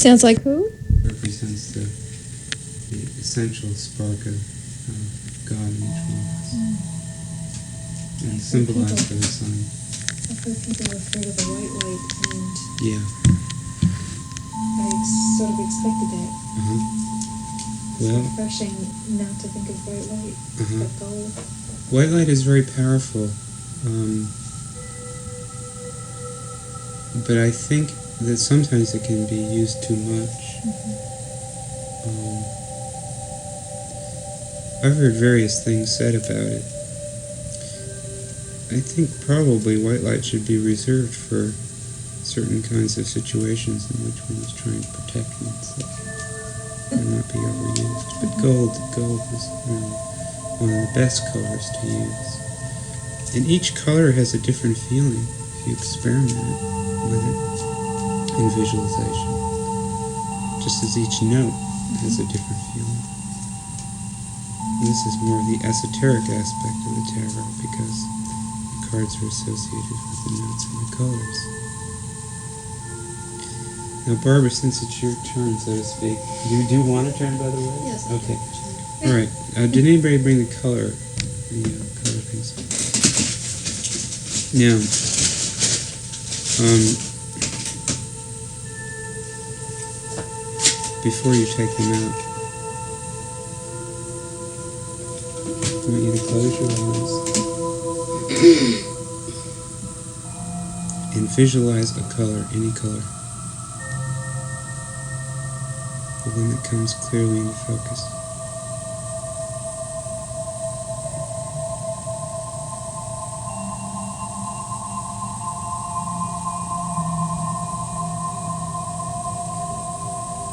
Sounds like who? Represents the essential spark of God in each one of us. And symbolized by the sun. I've heard people refer to the white light, and Yeah. I sort of expected that. It's Well, refreshing not to think of white light, but gold. white light is very powerful. But I think that sometimes it can be used too much. I've heard various things said about it. I think probably white light should be reserved for certain kinds of situations in which one is trying to protect oneself and not be overused. But gold is really one of the best colors to use. And each color has a different feeling if you experiment with it in visualization. Just as each note has a different feeling. And this is more the esoteric aspect of the tarot because the cards are associated with the notes and the colors. Now, Barbara, since it's your turn, so to speak, do you want a turn, by the way? Yes. Okay. All right. Did anybody bring the color pencil? Now, before you take them out, I want you to close your eyes and visualize a color, any color. The one that comes clearly into focus.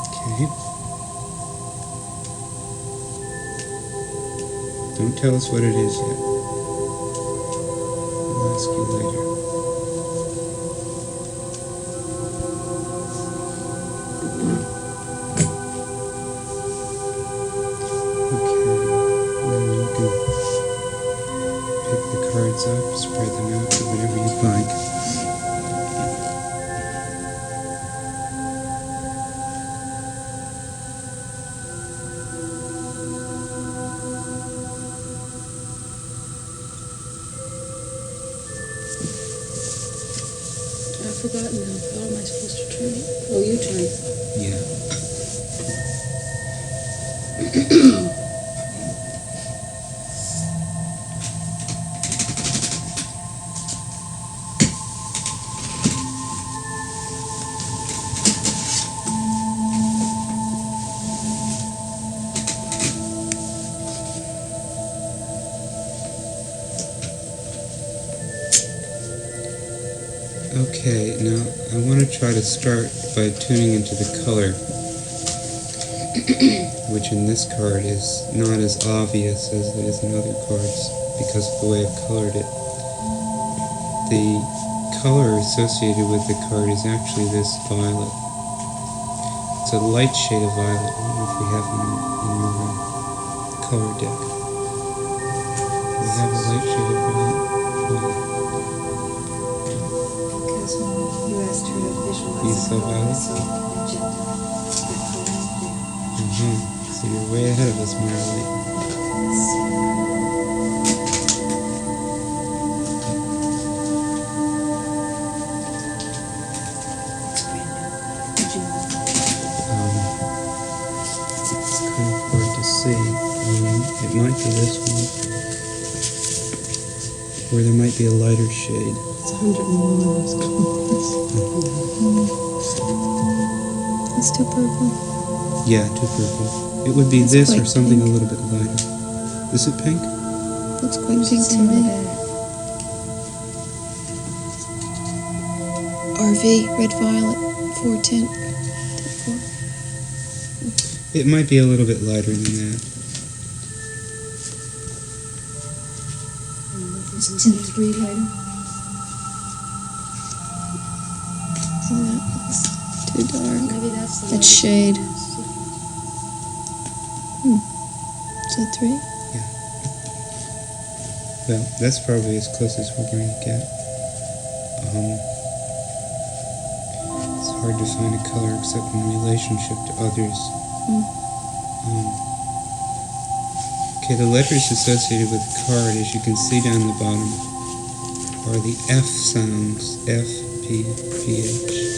Okay. Don't tell us what it is yet. I'll ask you later. Up, spread them out to whatever you'd like. I've forgotten now. How am I supposed to turn it? Oh, you turn it. Yeah. Okay, now I want to try to start by tuning into the color, which in this card is not as obvious as it is in other cards because of the way I've colored it. The color associated with the card is actually this violet. It's a light shade of violet. I don't know if we have one in your color deck. We have a light shade of violet. You asked her to visualize You saw violet? So you're way ahead of us, Marilee. It's kind of hard to see. It might be this one. Or there might be a lighter shade. It's 101. It's too purple. Yeah, too purple. It would be It's this or quite something pink. a little bit lighter. Is it pink? Looks quite pink to me. RV, red violet, 410. It might be a little bit lighter than that. It's in 3 lighter. That's too dark. Maybe that's the That shade. Is that 3? Yeah. Well, that's probably as close as we're going to get. As hard to find a color except in relationship to others. Okay, the letters associated with the card, as you can see down the bottom, are the F sounds. F, P, H.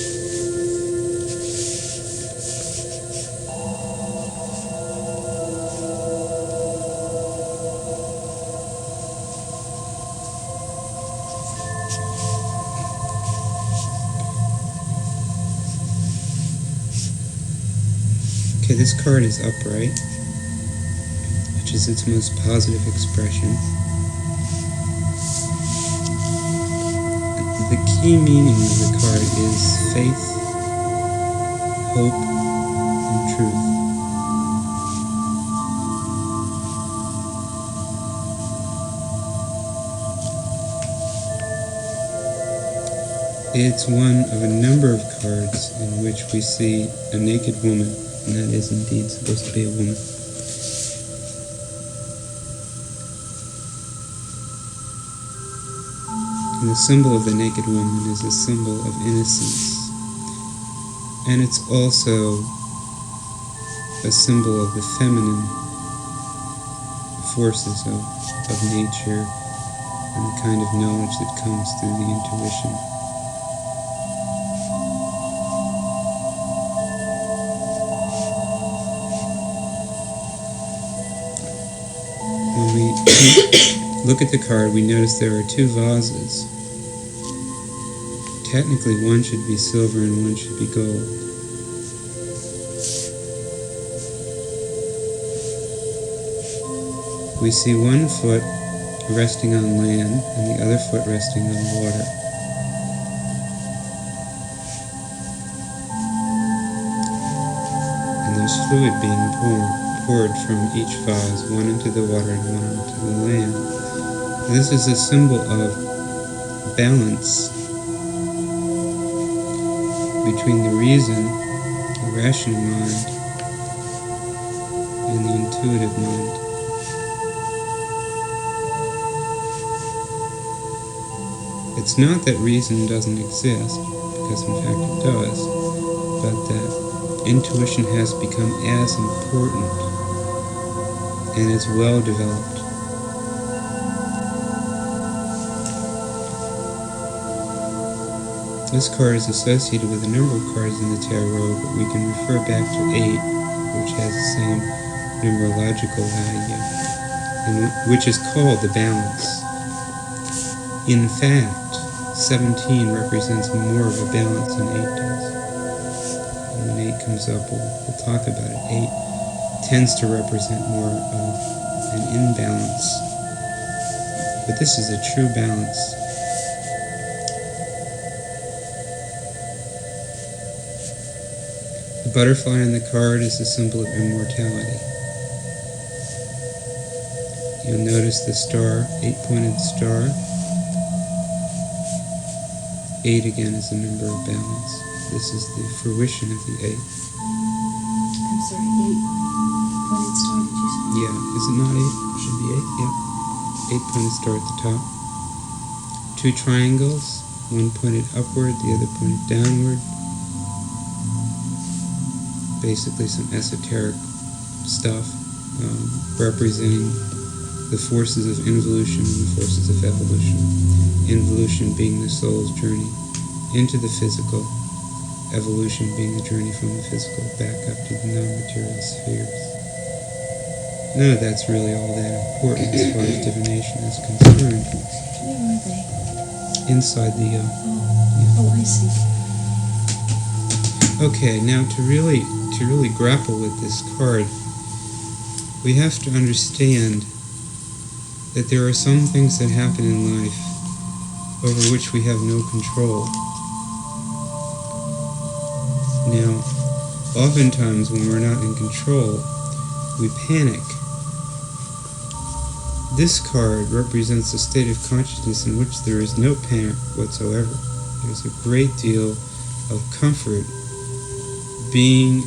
Okay, this card is upright, which is its most positive expression. The key meaning of the card is faith, hope, and truth. It's one of a number of cards in which we see a naked woman, and that is indeed supposed to be a woman. And the symbol of the naked woman is a symbol of innocence. And it's also a symbol of the feminine forces of nature and the kind of knowledge that comes through the intuition. When we look at the card, we notice there are two vases. Technically, one should be silver and one should be gold. We see one foot resting on land and the other foot resting on water. And there's fluid being poured from each vase, one into the water and one into the land. And this is a symbol of balance between the reason, the rational mind, and the intuitive mind. It's not that reason doesn't exist, because in fact it does, but that intuition has become as important and as well developed. This card is associated with a number of cards in the tarot, but we can refer back to 8, which has the same numerological value, and which is called the balance. In fact, 17 represents more of a balance than 8 does. And when 8 comes up, we'll talk about it. 8 tends to represent more of an imbalance. But this is a true balance. The butterfly on the card is a symbol of immortality. You'll notice the star, 8-pointed star. 8 again is a number of balance. This is the fruition of the 8. I'm sorry, 8-pointed star, did you say? Yeah, is it not 8? Should be 8, yeah. 8-pointed star at the top. 2 triangles, one pointed upward, the other pointed downward. Basically some esoteric stuff representing the forces of involution and the forces of evolution. Involution being the soul's journey into the physical, evolution being the journey from the physical back up to the non-material spheres. None of that's really all that important as far as divination is concerned. Where are they? Inside the... Oh, I see. Okay, now to really grapple with this card, we have to understand that there are some things that happen in life over which we have no control. Now, oftentimes when we're not in control, we panic. This card represents a state of consciousness in which there is no panic whatsoever. There's a great deal of comfort being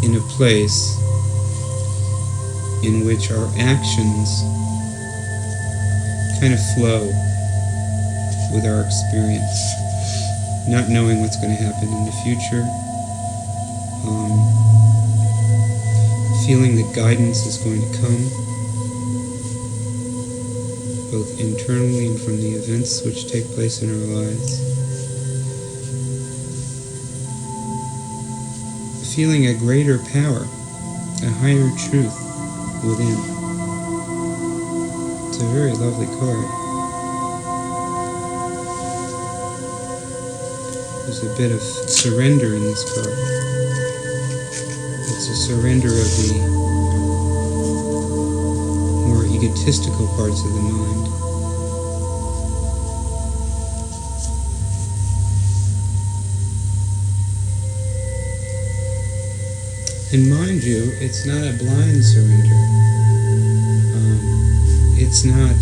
in a place in which our actions kind of flow. with our experience, not knowing what's going to happen in the future, feeling that guidance is going to come, both internally and from the events which take place in our lives. Feeling a greater power, a higher truth within. It's a very lovely card. There's a bit of surrender in this card. It's a surrender of the more egotistical parts of the mind. And mind you, it's not a blind surrender. It's not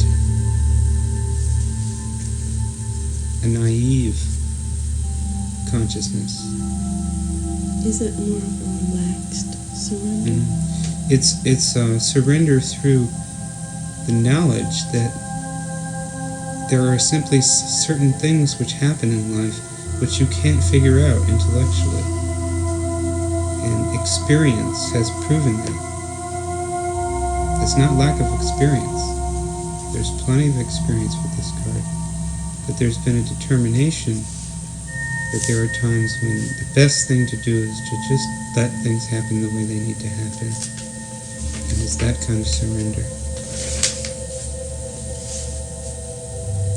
a naive consciousness. Is it more of a relaxed surrender? It's surrender through the knowledge that there are simply certain things which happen in life which you can't figure out intellectually. And experience has proven that. It's not lack of experience. There's plenty of experience with this card. But there's been a determination that there are times when the best thing to do is to just let things happen the way they need to happen. And it's that kind of surrender.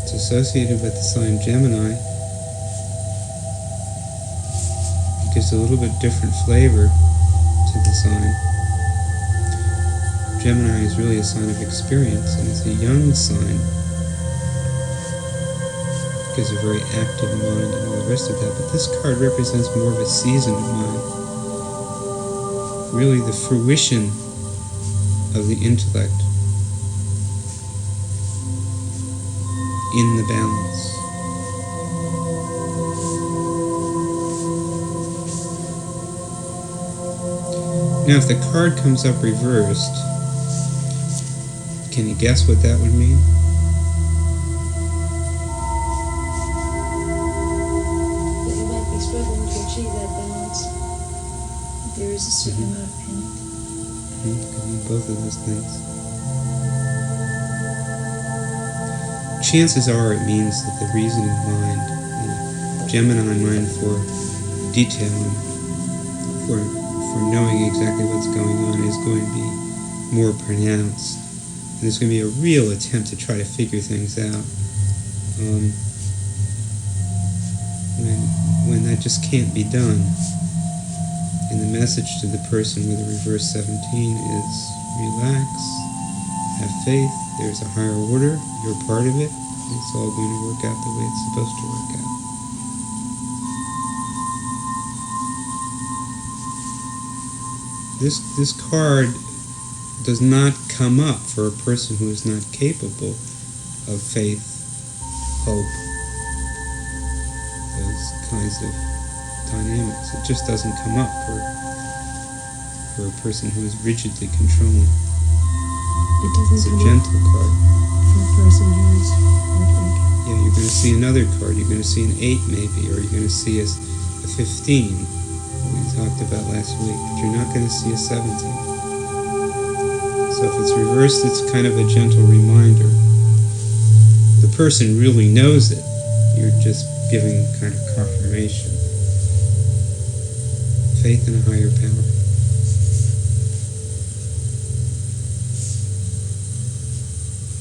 It's associated with the sign Gemini. It gives a little bit different flavor to the sign. Gemini is really a sign of experience, and it's a young sign. It gives a very active mind and all the rest of that. But this card represents more of a seasoned mind. Really the fruition of the intellect in the balance. Now, if the card comes up reversed, can you guess what that would mean? That you might be struggling to achieve that balance. There is a certain amount of panic. Could mean both of those things. Chances are it means that the reasoning mind, the Gemini mind for detail and for knowing exactly what's going on, is going to be more pronounced. And there's going to be a real attempt to try to figure things out. When that just can't be done. And the message to the person with a reverse 17 is relax, have faith, there's a higher order, you're part of it, and it's all going to work out the way it's supposed to work out. This card does not come up for a person who is not capable of faith, hope, those kinds of dynamics. It just doesn't come up for a person who is rigidly controlling. It doesn't It's a come gentle card. up for a person who is hardworking. Yeah, you're going to see another card. You're going to see an 8 maybe, or you're going to see a 15, that we talked about last week, but you're not going to see a 17. So if it's reversed, it's kind of a gentle reminder. The person really knows it. You're just giving kind of confirmation. Faith in a higher power.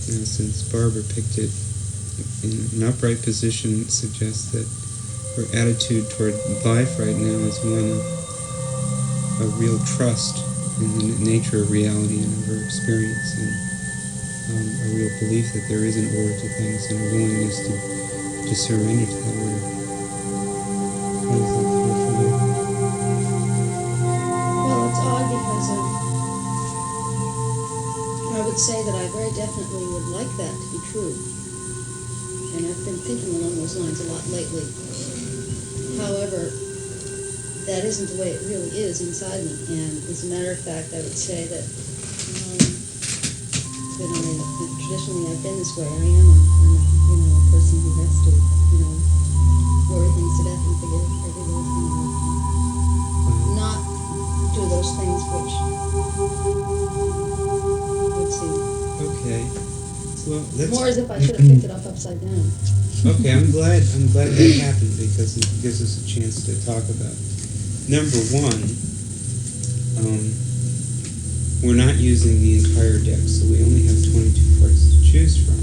Now, since Barbara picked it in an upright position, it suggests that her attitude toward life right now is one of real trust in the nature of reality and of her experience, and a real belief that there is an order to things and a willingness to surrender to that order. How does that feel for you? Well, it's odd because I would say that I very definitely would like that to be true. And I've been thinking along those lines a lot lately. However, that isn't the way it really is inside me. And as a matter of fact, I would say that that traditionally I've been this way. I am a person who has to, worry things to death and forget every little thing. Not do those things which would seem Okay. Well, that's more as if I should have picked it up upside down. okay. I'm glad that happened because it gives us a chance to talk about it. Number one, we're not using the entire deck, so we only have 22 cards to choose from.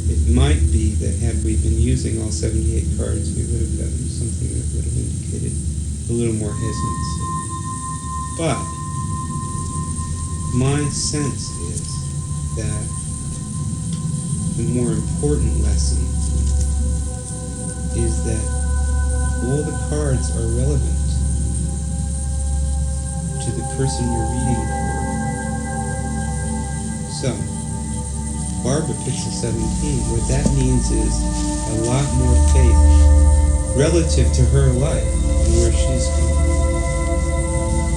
It might be that had we been using all 78 cards, we would have gotten something that would have indicated a little more hesitancy. But my sense is that the more important lesson is that all the cards are relevant to the person you're reading for. So, Barbara picks a 17. What that means is a lot more faith relative to her life and where she's going.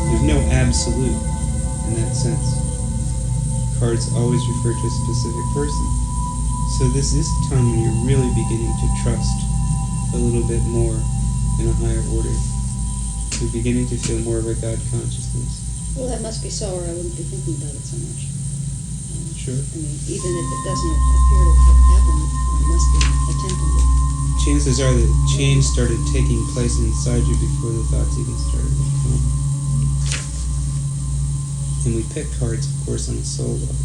There's no absolute in that sense. Cards always refer to a specific person. So this is a time when you're really beginning to trust a little bit more in a higher order. You're beginning to feel more of a God consciousness. Well, that must be so, or I wouldn't be thinking about it so much. Sure. I mean, even if it doesn't appear to have happened, I must be attempting it. Chances are that change started taking place inside you before the thoughts even started to come. And we pick cards, of course, on a soul level.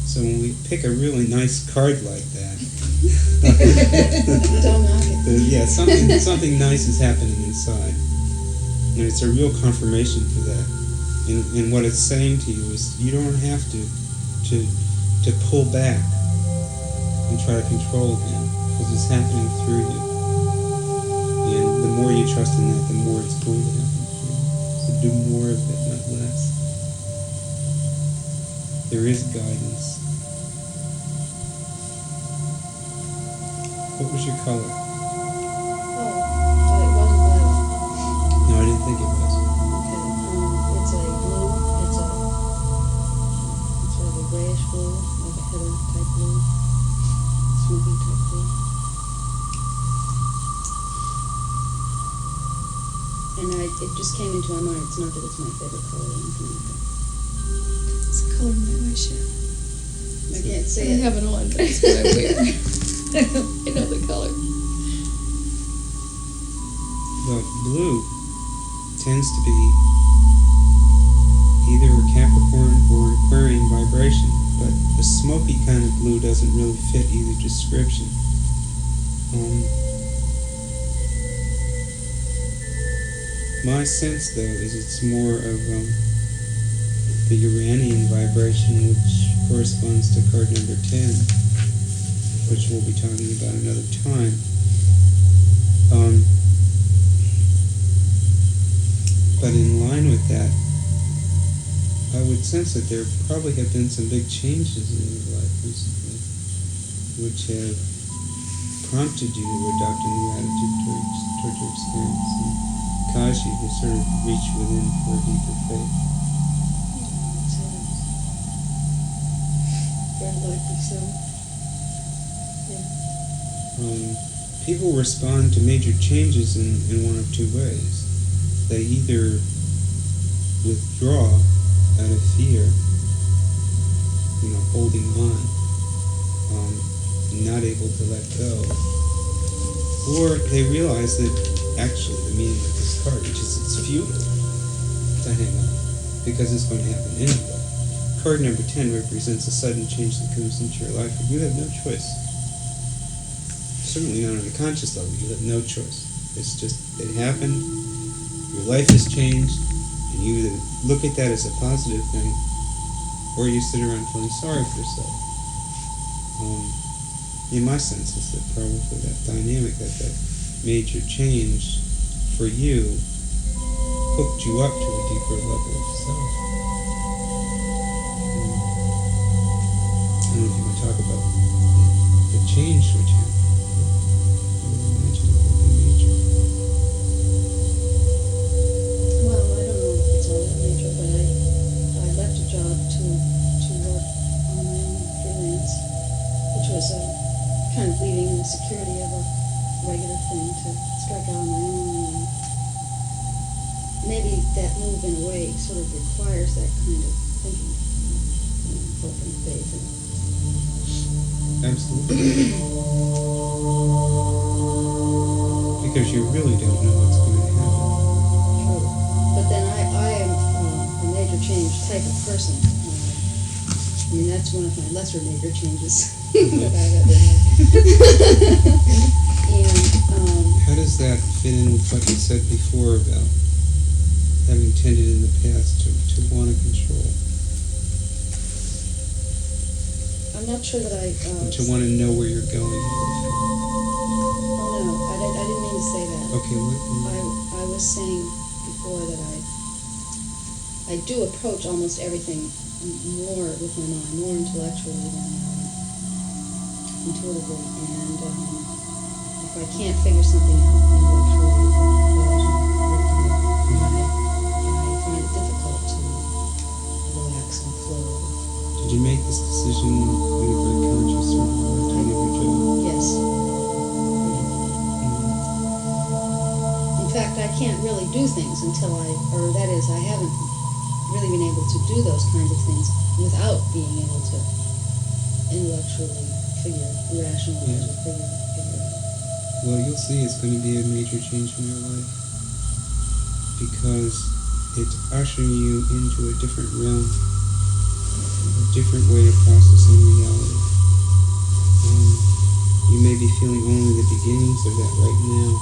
So when we pick a really nice card like that, Don't knock it. yeah, something nice is happening inside, and it's a real confirmation for that. And what it's saying to you is you don't have to pull back and try to control again, because it's happening through you. And the more you trust in that, the more it's going to happen through you. So do more of it, not less. There is guidance. What was your color? Oh, it wasn't violet. No, I didn't think it was. Okay, it's a blue. It's sort of a grayish blue, like a heather type blue, smoky type blue. And it just came into my mind. It's not that it's my favorite color or anything like that. It's the color of my eyeshadow. I can't I say don't it. have it on, but it's what I wear. I know the color. Well, blue tends to be either a Capricorn or Aquarian vibration, but the smoky kind of blue doesn't really fit either description. My sense, though, is it's more of the Uranian vibration, which corresponds to card number 10, which we'll be talking about another time. But in line with that, I would sense that there probably have been some big changes in your life recently, which have prompted you to adopt a new attitude towards your experience and cause you to sort of reach within for a deeper faith. Very likely so. People respond to major changes in one of two ways. They either withdraw out of fear, holding on, not able to let go, or they realize that actually the meaning of this card, which is it's futile to hang on, because it's going to happen anyway. Card number 10 represents a sudden change that comes into your life, and you have no choice. Certainly not on a conscious level, you have no choice. It's just, it happened, your life has changed, and you either look at that as a positive thing, or you sit around feeling sorry for yourself. In my sense, is that probably that dynamic, that major change for you hooked you up to a deeper level of self. I don't know if you want to talk about the change which happened. I would imagine it would be major. Well, I don't know if it's all that major, but I left a job to security of a regular thing to strike out on my own. Maybe that move, in a way, sort of requires that kind of thinking, hope and faith. Absolutely. Because you really don't know what's going to happen. True. But then I am a major change type of person. I mean, that's one of my lesser major changes that I've ever had. And, How does that fit in with what you said before about having tended in the past to want to control? I'm not sure that I... to want to know where you're going? Oh, no, I didn't mean to say that. Okay, I was saying before that I do approach almost everything more with my mind, more intellectually than intuitively. And if I can't figure something out intellectually, I find it difficult to relax and flow. Did you make this decision when you were very conscious or doing your job? Yes. In fact, I can't really do things until I haven't really been able to do those kinds of things without being able to intellectually rationalize or figure it out. Well, you'll see it's going to be a major change in your life because it's ushering you into a different realm, a different way of processing reality. You may be feeling only the beginnings of that right now,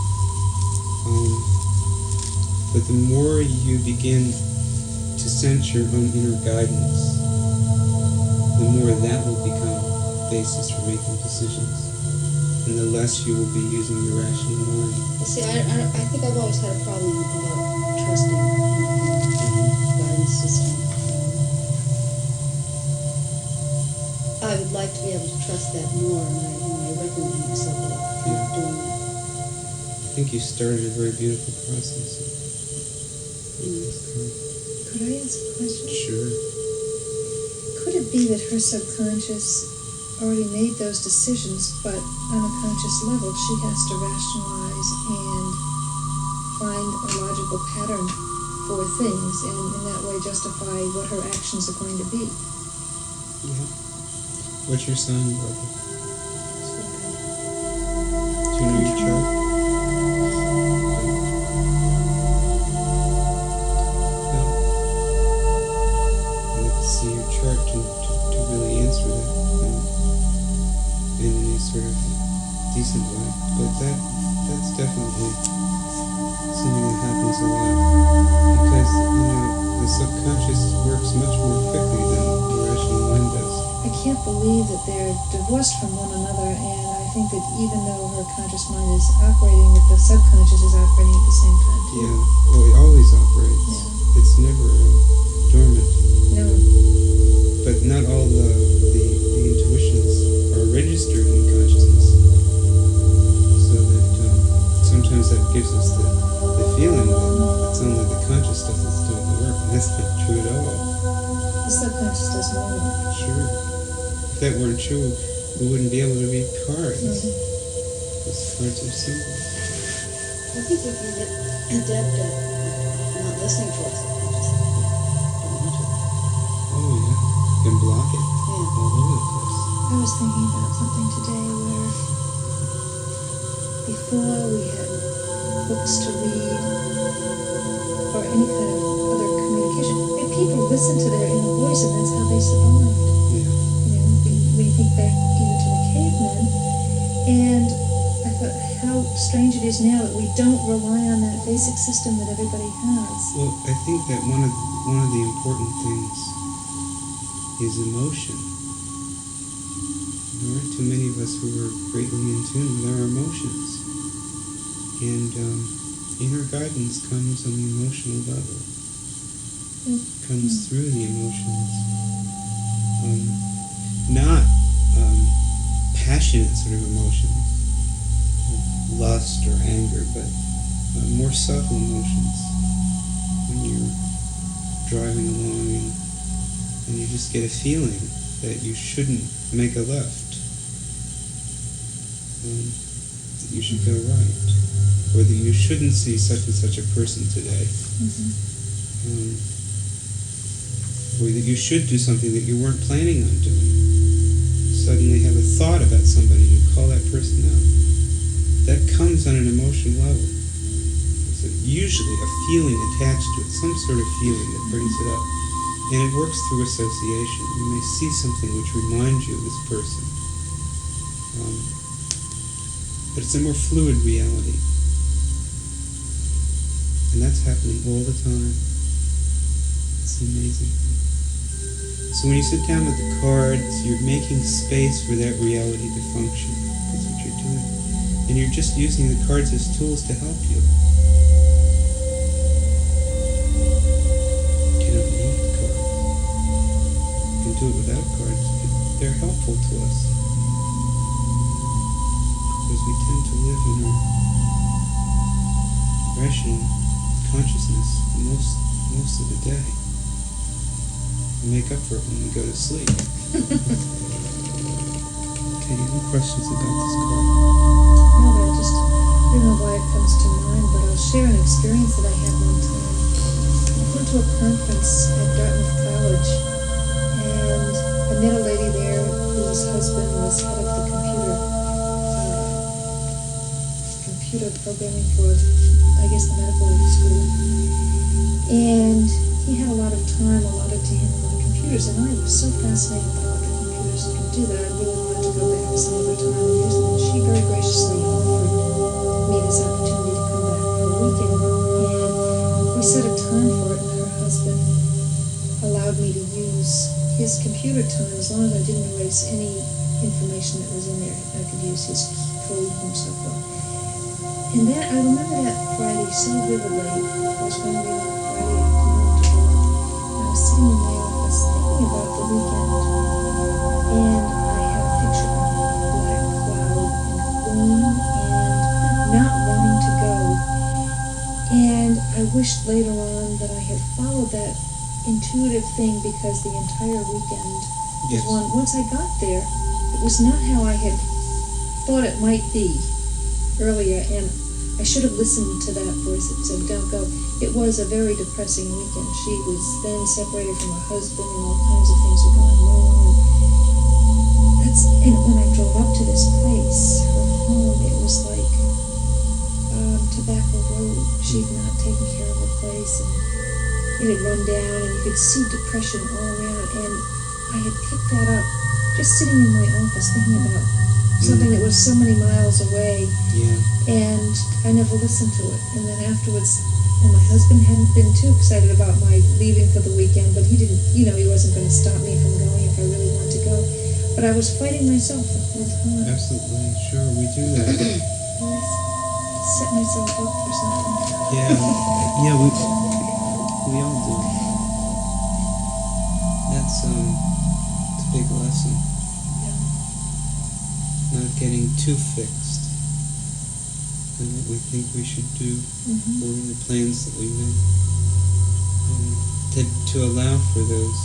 but the more you begin to sense your own inner guidance, the more that will become the basis for making decisions, and the less you will be using your rational mind. See, I think I've always had a problem about trusting the guidance system. I would like to be able to trust that more, and I recommend myself about doing that. I think you started a very beautiful process. Could I ask a question? Sure. Could it be that her subconscious already made those decisions, but on a conscious level she has to rationalize and find a logical pattern for things, and in that way justify what her actions are going to be? Yeah. What's your sign, Barbara? Do you know your chart? See your chart to really answer that in any sort of decent way. But that's definitely something that happens a lot because the subconscious works much more quickly than the rational mind does. I can't believe that they're divorced from one another, and I think that even though her conscious mind is operating, that the subconscious is operating at the same time too. Yeah, well, it always operates. Yeah. It's never dormant. No. But not all the intuitions are registered in consciousness. So that sometimes that gives us the feeling that it's only the conscious stuff that's doing the work, and that's not true at all. The subconscious does more work. Sure. If that weren't true, we wouldn't be able to read cards. Because cards are symbols. I think we can get adept at not listening to us. Oh yeah, you can block it all over the place. I was thinking about something today where before we had books to read or any kind of other communication, and people listened to their inner voice, and that's how they survived. Yeah. We think back even to the cavemen, and I thought how strange it is now that we don't rely on that basic system that everybody has. Well, I think that one of the important things is emotion. There aren't too many of us who are greatly in tune with our emotions. And inner guidance comes on the emotional level. Comes through the emotions. Not passionate sort of emotions, like lust or anger, but more subtle emotions. When you're driving along and you just get a feeling that you shouldn't make a left. that you should go right, or that you shouldn't see such and such a person today, or that you should do something that you weren't planning on doing. Suddenly have a thought about somebody and you call that person out. That comes on an emotional level. There's usually a feeling attached to it, some sort of feeling that brings it up. And it works through association. You may see something which reminds you of this person. But it's a more fluid reality. And that's happening all the time. It's amazing. So when you sit down with the cards, you're making space for that reality to function. That's what you're doing. And you're just using the cards as tools to help you. You don't need cards. You can do it without cards, but they're helpful to us. Because we tend to live in our rational consciousness most of the day. We make up for it when we go to sleep. Okay, any questions about this card? No, but I don't know why it comes to mind, but I'll share an experience that I had one time. I went to a conference at Dartmouth College, and I met a lady there whose husband was head of the computer programming for, I guess, the medical school. And he had a lot of time allotted to him on the computers, and I was so fascinated by what the computers could do that I really wanted to go back some other time and use them. And she very graciously offered me this opportunity to come back for a weekend, and we set a time for it, and her husband allowed me to use his computer time as long as I didn't erase any information that was in there. I could use his code and so forth. And that, I remember that Friday so vividly. I was going to be on Friday afternoon to work, and I was sitting in my office thinking about the weekend, and I had a picture of a black cloud and gloom and not wanting to go. And I wished later on that I had followed that intuitive thing, because the entire weekend was one. Once I got there, it was not how I had thought it might be earlier, and I should have listened to that voice that said, don't go. It was a very depressing weekend. She was then separated from her husband, and all kinds of things were going wrong. And when I drove up to this place, her home, it was like Tobacco Road. She'd not taken care of her place, and it had run down, and you could see depression all around. And I had picked that up just sitting in my office thinking about something that was so many miles away, and I never listened to it. And then afterwards, and my husband hadn't been too excited about my leaving for the weekend, but he didn't, he wasn't going to stop me from going if I really wanted to go. But I was fighting myself the whole time. Absolutely, sure, we do that. I set myself up for something. Yeah, we all do. That's it's a big lesson. Not getting too fixed in what we think we should do, or in the plans that we make. To allow for those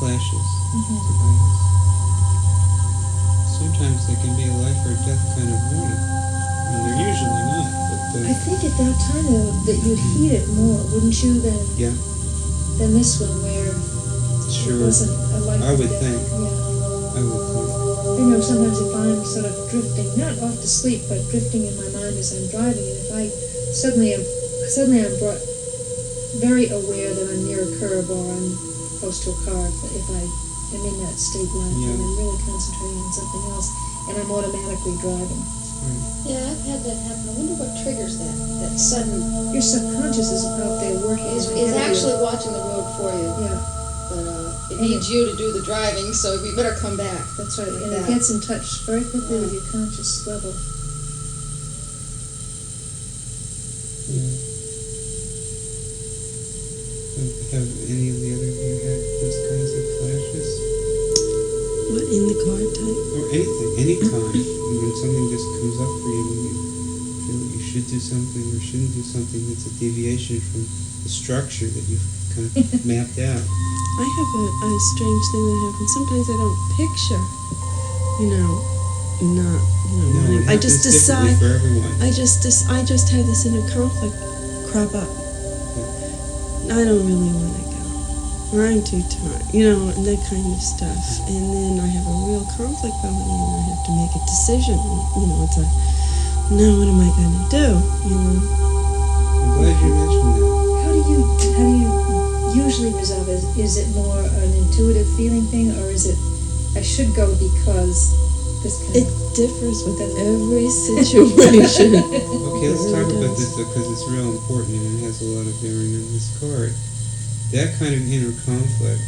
flashes to guide us. Sometimes they can be a life or death kind of warning. I mean, they're usually not. But I think at that time, though, that you'd heed it more, wouldn't you, than this one, where it wasn't a life I or would death. think. Yeah. I would think. Sometimes if I'm sort of drifting, not off to sleep, but drifting in my mind as I'm driving, and if I suddenly I'm brought very aware that I'm near a curb or I'm close to a car, if I am in that state when I'm really concentrating on something else, and I'm automatically driving. Yeah, I've had that happen. I wonder what triggers that sudden... Your subconscious is out there working. Is actually watching the road for you. Yeah. But it needs you to do the driving, so we better come back. That's right, like and that. it gets in touch very quickly with your conscious level. Have any of the other of you had those kinds of flashes? What, in the card type? Or anything, anytime, when something just comes up for you and you feel that you should do something or shouldn't do something that's a deviation from the structure that you've kind of mapped out. I have a strange thing that happens. Sometimes I don't picture, not, No, wanting. it I just happens differently decide. for everyone. I just have this inner conflict crop up. I don't really want to go. Or I'm too tired, and that kind of stuff. And then I have a real conflict going on, and I have to make a decision. It's now what am I going to do? I'm glad you mentioned that. How do you usually resolve it? Is it more an intuitive feeling thing, or is it I should go because this kind It differs with every situation. Okay, let's talk about this because it's real important and it has a lot of bearing on this card. That kind of inner conflict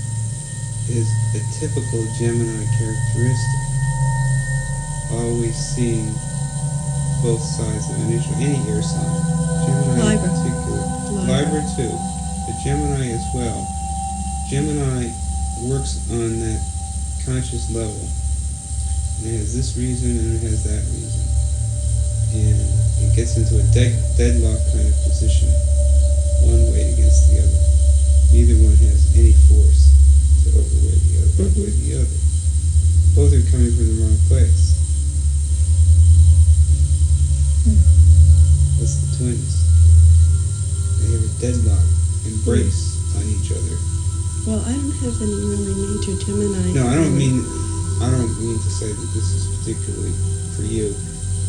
is a typical Gemini characteristic. Always seeing both sides of an issue. Any air sign. Gemini in particular. Libra too. But Gemini as well. Gemini works on that conscious level. And it has this reason and it has that reason. And it gets into a deadlock kind of position. One weight against the other. Neither one has any force to outweigh the other. Both are coming from the wrong place. That's the twins. They have a deadlock embrace on each other. Well, I don't have any really major Gemini. No, I don't mean to say that this is particularly for you.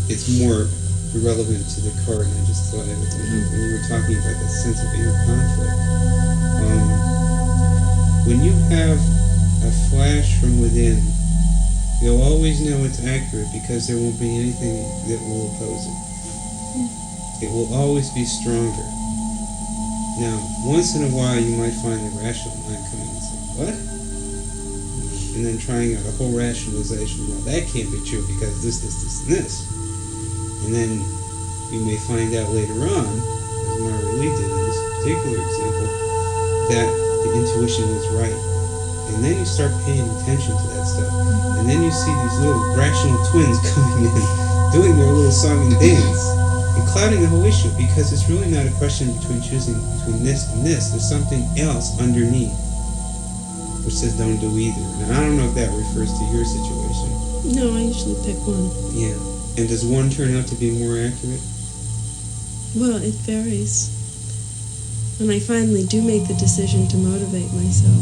It's more relevant to the card, and I just thought of it when you were talking about that sense of inner conflict. When you have a flash from within, you'll always know it's accurate because there won't be anything that will oppose it. It will always be stronger. Now, once in a while you might find the rational mind coming and say, what? And then trying out a whole rationalization. Well, that can't be true because this, and this. And then you may find out later on, as Mara Lee did in this particular example, that the intuition was right. And then you start paying attention to that stuff. And then you see these little rational twins coming in, doing their little song and dance, and clouding the whole issue, because it's really not a question between choosing between this and this. There's something else underneath, which says don't do either. And I don't know if that refers to your situation. No, I usually pick one. Yeah. And does one turn out to be more accurate? Well, it varies. When I finally do make the decision to motivate myself,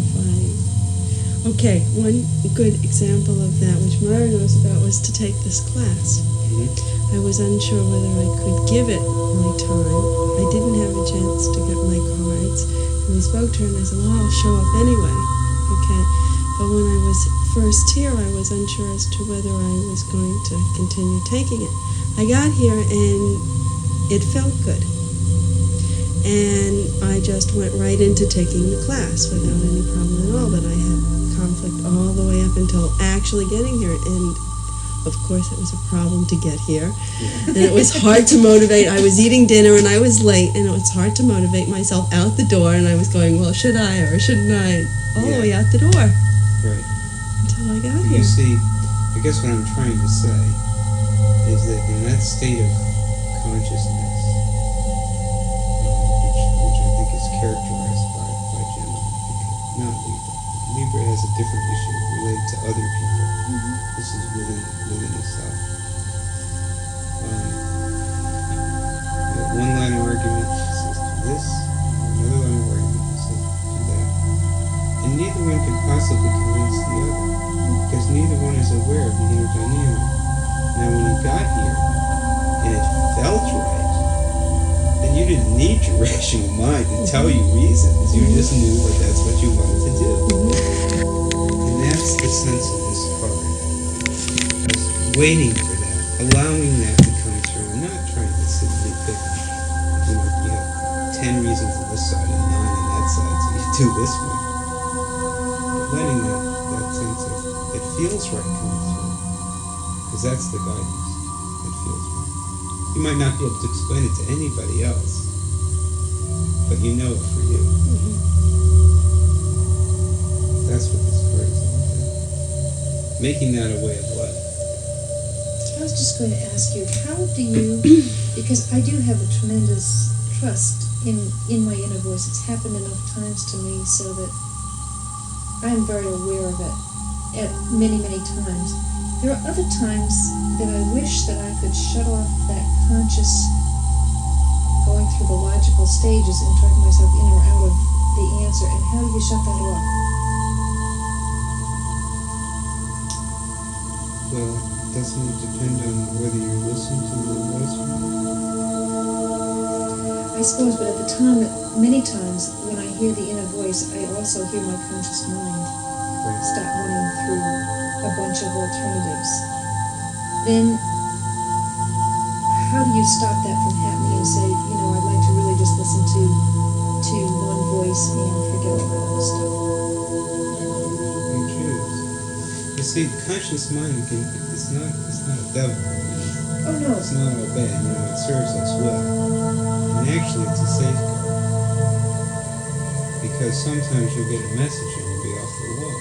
Okay, one good example of that, which Mara knows about, was to take this class. Mm-hmm. I was unsure whether I could give it my time. I didn't have a chance to get my cards. And we spoke to her and I said, well, I'll show up anyway. Okay. But when I was first here, I was unsure as to whether I was going to continue taking it. I got here and it felt good. And I just went right into taking the class without any problem at all. But I had conflict all the way up until actually getting here. And of course, it was a problem to get here. And it was hard to motivate. I was eating dinner and I was late, and it was hard to motivate myself out the door. And I was going, well, should I or shouldn't I? All the way out the door. Right. Until I got You here. see, I guess what I'm trying to say is that in that state of consciousness, which I think is characterized by Gemini, not Libra. Libra has a different issue related to other people. Mm-hmm. This is within itself. One line of argument says do this, another line of argument says do that. And neither one could possibly convince the other, because neither one is aware of the inner dynamic. Now when you got here, and it felt right, then you didn't need your rational mind to tell you reasons. You just knew that that's what you wanted to do. And that's the sense of this card. Just waiting for that, allowing that to come through, and not trying to simply pick, you have 10 reasons on this side and 9 on that side, so you do this one. But letting that sense of, it feels right coming through, because that's the guidance. It feels right. You might not be able to explain it to anybody else, but you know it for you. Mm-hmm. That's what this card is all about. Making that a way of life. I was just going to ask you, how do you, because I do have a tremendous trust in my inner voice. It's happened enough times to me so that I'm very aware of it at many, many times. There are other times that I wish that I could shut off that conscious going through the logical stages and talking myself in or out of the answer. And how do you shut that off? Well, doesn't it depend on whether you listen to the voice or not? I suppose, but at the time, many times when I hear the inner voice, I also hear my conscious mind start running through a bunch of alternatives. Then, how do you stop that from happening and say, I'd like to really just listen to one voice and forget all that other stuff? You choose. You see, conscious mind it's not a devil. Oh no. It's not all bad. It serves us well. And actually, it's a safeguard. Because sometimes you'll get a message and you'll be off the wall.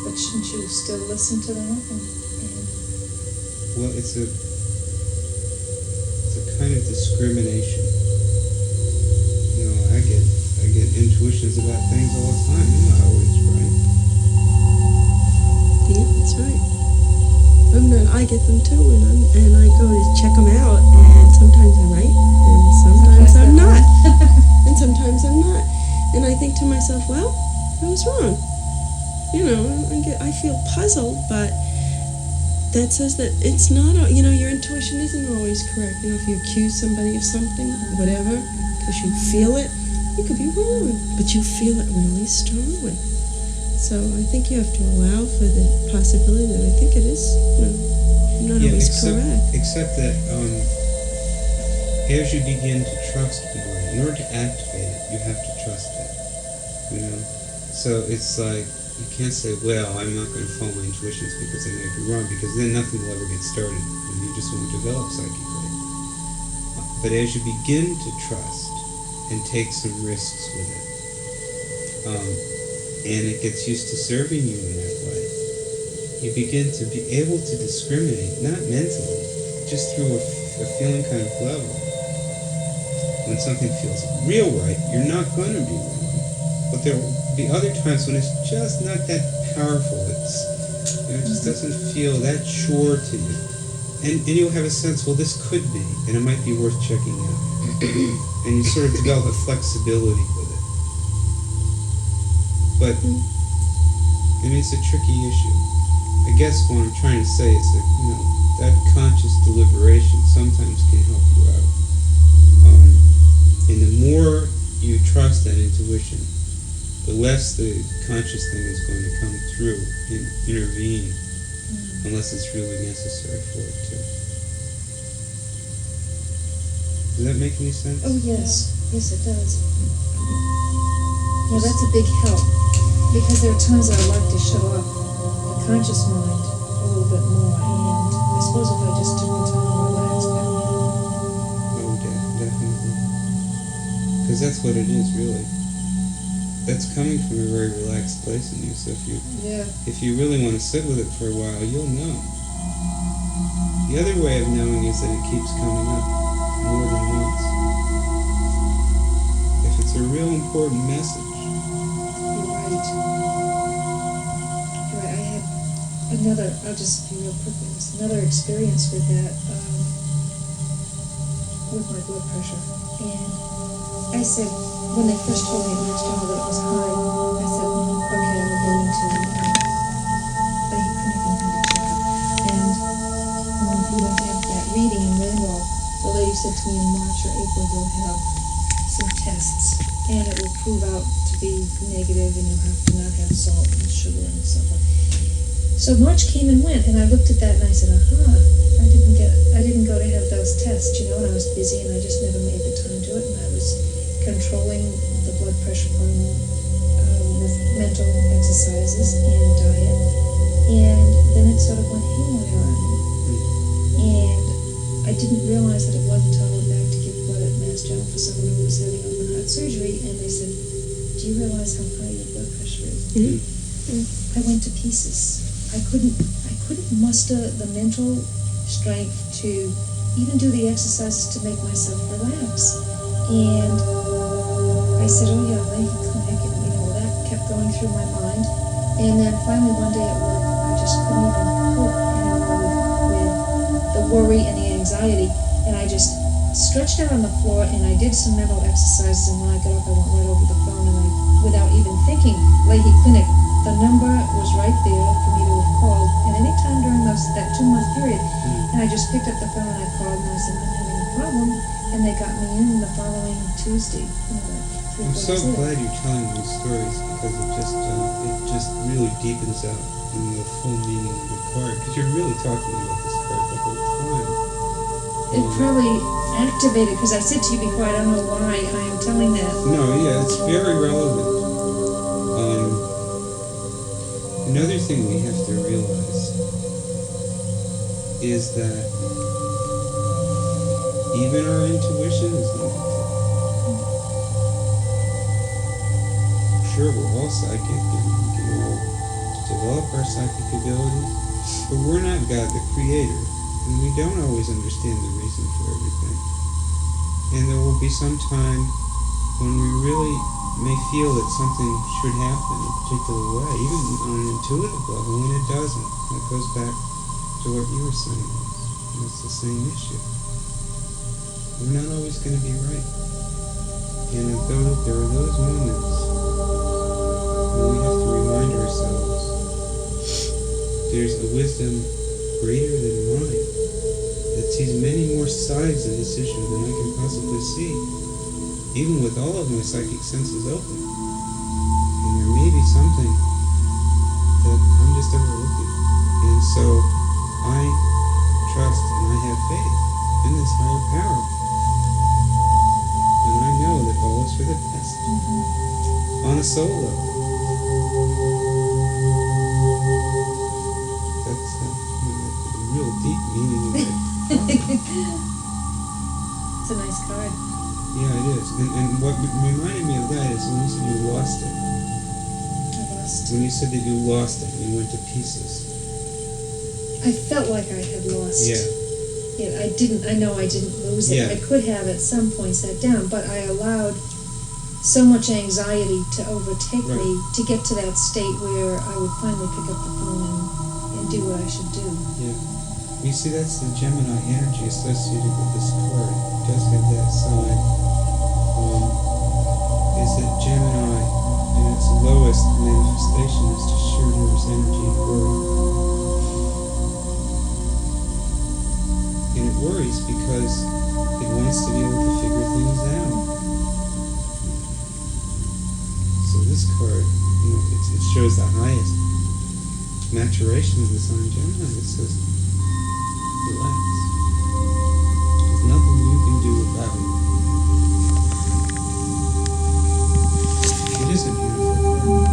But shouldn't you still listen to that? Well, it's a kind of discrimination. I get intuitions about things all the time. I'm not always right. Yeah, that's right. I get them too, and I go to check them out, and sometimes I'm right, and sometimes I'm not, and sometimes I'm not, and I think to myself, well, I was wrong. I feel puzzled, but that says that it's not, your intuition isn't always correct. If you accuse somebody of something, whatever, because you feel it, you could be wrong, but you feel it really strongly. So I think you have to allow for the possibility that I think it is, not always correct. Except that as you begin to trust more, in order to activate it, you have to trust it. So it's like, you can't say, well, I'm not going to follow my intuitions because they may be wrong, because then nothing will ever get started, and you just won't develop psychically. But as you begin to trust and take some risks with it, and it gets used to serving you in that way, you begin to be able to discriminate, not mentally, just through a feeling kind of level. When something feels real right, you're not going to be wrong. But there will be other times when it's just not that powerful. It just doesn't feel that sure to you. And you'll have a sense, well, this could be, and it might be worth checking out. And you sort of develop a flexibility with it. But, it's a tricky issue. I guess what I'm trying to say is that, that conscious deliberation sometimes can help you out. And the more you trust that intuition, the less the conscious thing is going to come through and intervene, unless it's really necessary for it to. Does that make any sense? Oh, yes. Yes, it does. Well, that's a big help, because there are times that I like to shut off the conscious mind a little bit more, and I suppose if I just took the time to relax, that would help. Oh, definitely. Because that's what it is, really. That's coming from a very relaxed place in you, so if you really want to sit with it for a while, you'll know. The other way of knowing is that it keeps coming up more than once. If it's a real important message. You're right. I had I'll just be real quick on this, another experience with that, with my blood pressure. And I said, when they first told me at Mass General that it was high, I said, okay, I'll go into, but he couldn't even do the checkup. And when he went to have that reading in Randolph, the lady said to me, in March or April, you'll have some tests, and it will prove out to be negative, and you'll have to not have salt and sugar and stuff like that. So March came and went, and I looked at that and I said, I didn't go to have those tests, and I was busy and I just never made the time to it, and I was controlling the blood pressure problem with mental exercises and diet, and then it sort of went haywire on me. And I didn't realize that it wasn't until I went back to give blood at Mass General for someone who was having open heart surgery, and they said, do you realize how high your blood pressure is? I went to pieces. I couldn't muster the mental strength to even do the exercises to make myself relax. And I said, oh yeah, Leahy Clinic, and that kept going through my mind. And then finally one day at work, I just couldn't even cope anymore with the worry and the anxiety. And I just stretched out on the floor and I did some mental exercises. And when I got up, I went right over the phone and I, without even thinking, Leahy Clinic, the number was right there for me to have called. And any time during that 2-month period, and I just picked up the phone and I called and I said, I'm having a problem. And they got me in the following Tuesday. I'm so glad you're telling these stories because it just really deepens out in the full meaning of the card. Because you're really talking about this card the whole time. It probably activated, because I said to you before, I don't know why I am telling that. No, yeah, it's very relevant. Another thing we have to realize is that even our intuition is limited. Sure, we're all psychic and we can all develop our psychic abilities, but we're not God the Creator, and we don't always understand the reason for everything. And there will be some time when we really may feel that something should happen in a particular way, even on an intuitive level, and it doesn't. That goes back to what you were saying. It's the same issue. We're not always going to be right. And there are those moments when we have to remind ourselves there's a wisdom greater than mine that sees many more sides of this issue than I can possibly see, even with all of my psychic senses open. And there may be something that I'm just overlooking. And so I trust and I have faith in this higher power. And I know that all is for the best. On a soul level. That's the real deep meaning of it. It's a nice card. Yeah, it is. And what reminded me of that is when you said you lost it. I lost. When you said that you lost it and you went to pieces. I felt like I had lost. Yeah. I know I didn't lose it. Yeah. I could have at some point sat down, but I allowed so much anxiety to overtake me to get to that state where I would finally pick up the phone and do what I should do. Yeah. You see, that's the Gemini energy associated with this card. It does have that side. Is that Gemini, in its lowest manifestation, is just sheer nervous energy and worry. And it worries because it wants to be able to figure things out. So this card, it shows the highest maturation of the sign Gemini. It says, relax. There's nothing you can do about it. It is a beautiful card.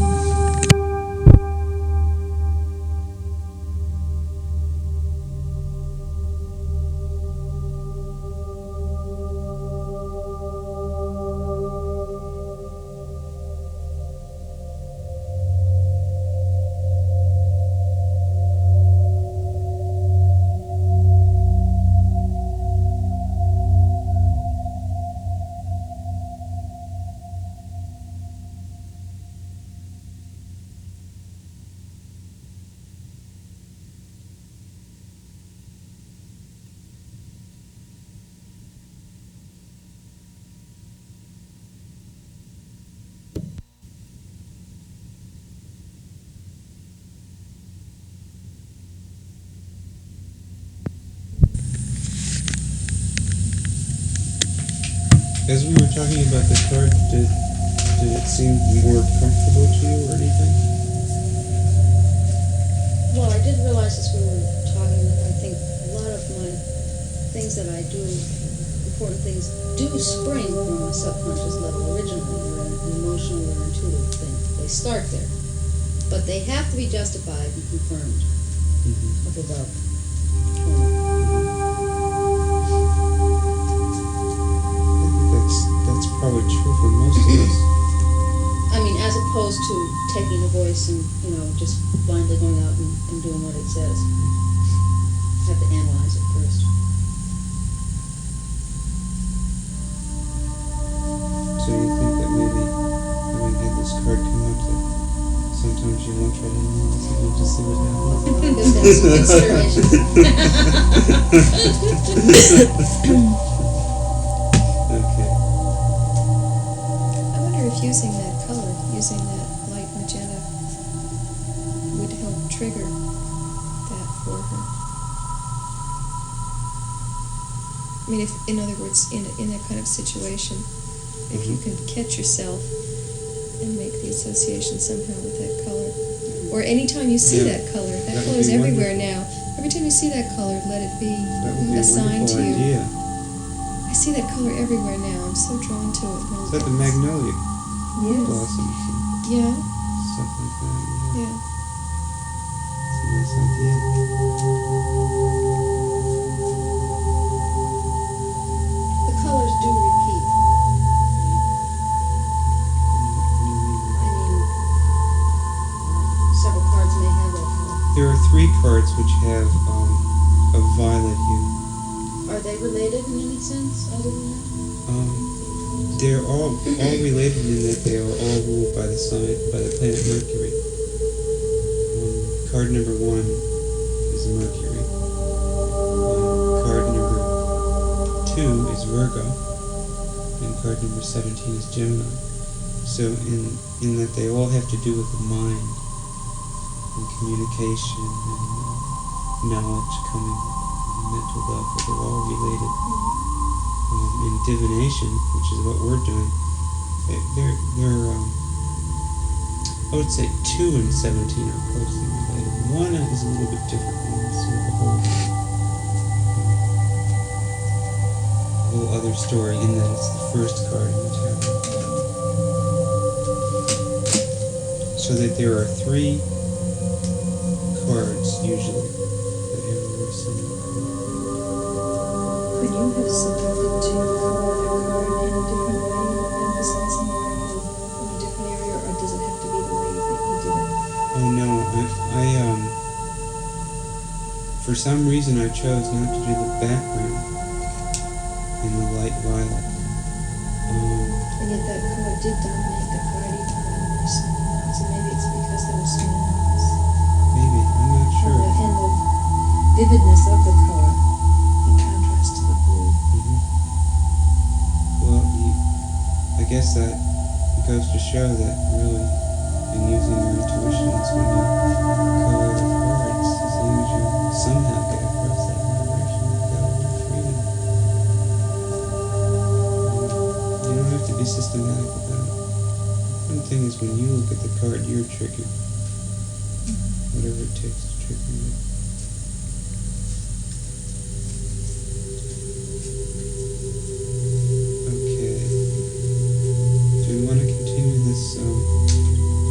As we were talking about the card, did it seem more comfortable to you or anything? Well, I did realize as we were talking that I think a lot of my things that I do, important things, do spring from a subconscious level originally. They're an emotional or intuitive thing. They start there. But they have to be justified and confirmed up above. That's probably true for most of us. I mean, as opposed to taking a voice and, just blindly going out and doing what it says. Have to analyze it first. So you think that maybe having had this card come up, that sometimes you you won't try to analyze it. You'll just see what happens. Because that's some inspiration. Okay. I wonder if using that color, using that light magenta, would help trigger that for her. I mean, if, in other words, in that kind of situation, if you can catch yourself and make the association somehow with that color. Or anytime you see Yeah. that color That would is be everywhere wonderful. now. Every time you see that color, let it be That would be a a sign wonderful to you. idea. I see that color everywhere now. I'm so drawn to it. Is that the magnolia Yes. blossoms and Yeah, stuff like that? yeah. It's a nice idea. The colors do repeat. I mean, several cards may have that color. There are 3 cards which have a violet hue. Are they related in any sense, other than that? They're all related in that they are all ruled by the planet Mercury. Card number 1 is Mercury. Card number 2 is Virgo, and card number 17 is Gemini. So in that they all have to do with the mind and communication and knowledge coming from mental level. They're all related. In divination, which is what we're doing, they're I would say 2 and 17 are closely related. 1 is a little bit different. One is sort of a whole other story in that it's the first card in the tarot. So that there are 3 cards usually that have a very similar color. Could you have selected to color that card in a different way, emphasizing more of a different area, or does it have to be the way that you did it? Oh no, I for some reason I chose not to do the background in the light violet. And yet that color did dominate the card even more. So maybe it's because there were small ones. Maybe, I'm not sure. And the vividness of the color in contrast to the blue. Well, I guess that goes to show that really in using your intuitions when you color the cards, as long as you somehow get across that vibration, you've got a little freedom. You don't have to be systematic about it. The important thing is when you look at the card, you're triggered. Whatever it takes to trigger you. Okay. Do we want to continue this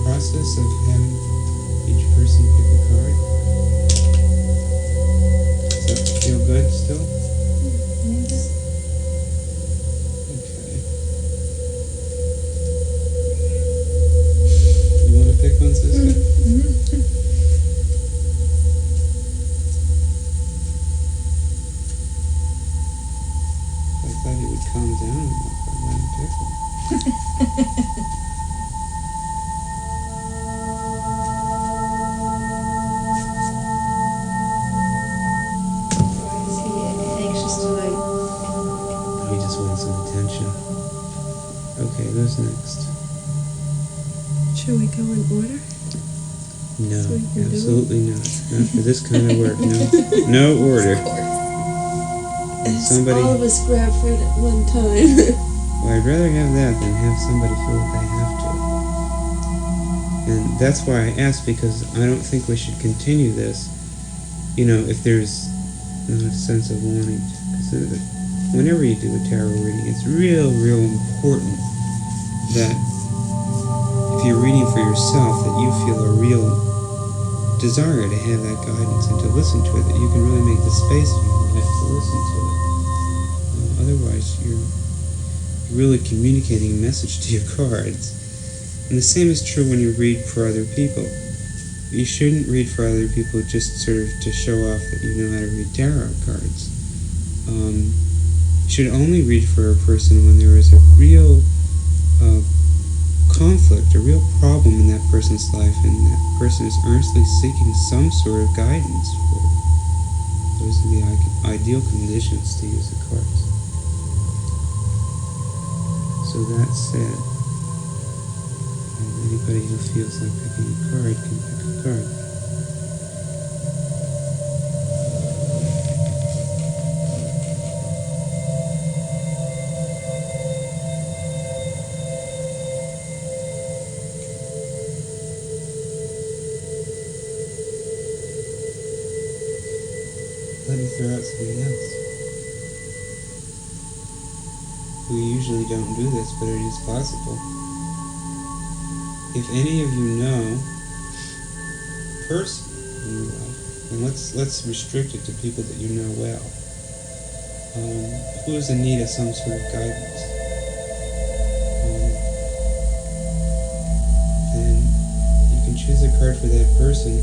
process of having each person pick a card? Does that feel good still? Yes. Okay. You want to pick one, Siska? I thought he would calm down enough if I let him pick one. Why is he anxious tonight? He just wants some attention. Okay, who's next? Should we go in order? No, So we can do it? absolutely not. Not for this kind of work. No order. Somebody. All of us grab for it at one time. Well, I'd rather have that than have somebody feel that they have to. And that's why I asked, because I don't think we should continue this, if there's not a sense of wanting to. Because whenever you do a tarot reading, it's real important that if you're reading for yourself, that you feel a real desire to have that guidance and to listen to it, that you can really make the space in your life to listen to it. Otherwise, you're really communicating a message to your cards. And the same is true when you read for other people. You shouldn't read for other people just sort of to show off that you know how to read tarot cards. You should only read for a person when there is a real conflict, a real problem in that person's life, and that person is earnestly seeking some sort of guidance for it. Those are the ideal conditions to use the cards. So that said, anybody who feels like picking a card can pick a card. Let me throw out something else. We usually don't do this, but it is possible. If any of you know a person in your life, and let's restrict it to people that you know well, who is in need of some sort of guidance, then you can choose a card for that person,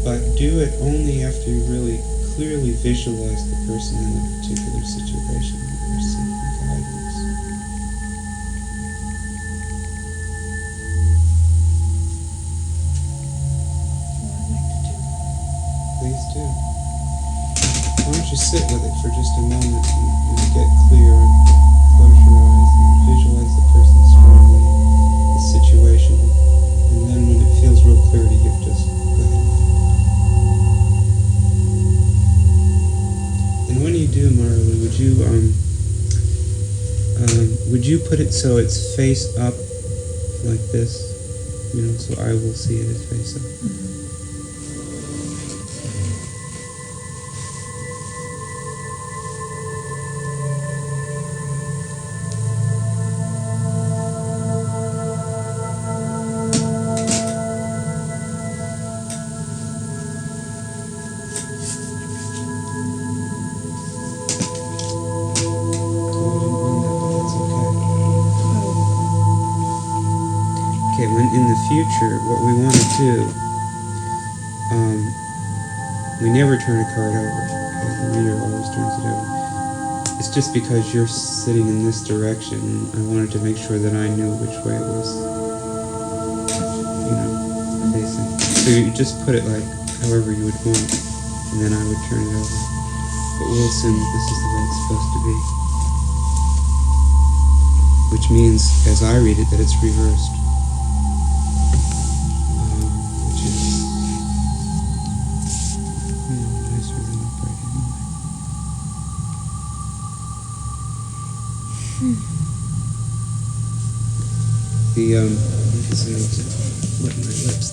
but do it only after you really clearly visualize the person in the particular situation that you're seeking guidance. Please do. Why don't you sit with it for just a moment and get clear, close your eyes and visualize the person strongly, the situation, and then when it feels real clear to you, just go ahead. And when you do, Marley, would you put it so it's face up like this? You know, so I will see it as face up. Mm-hmm. In the future, what we want to do, we never turn a card over. Okay? The reader always turns it over. It's just because you're sitting in this direction, I wanted to make sure that I knew which way it was, facing. So you just put it like however you would want, and then I would turn it over. But we'll assume this is the way it's supposed to be. Which means, as I read it, that it's reversed.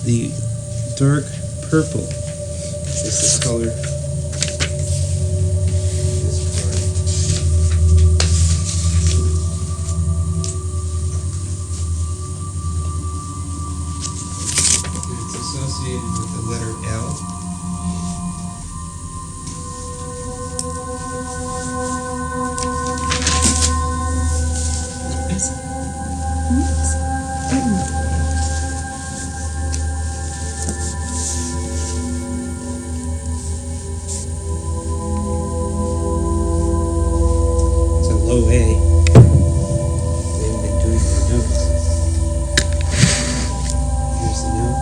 The dark purple is the color this card. And it's associated with the letter L. Low A. They've been doing the notes. Here's the note.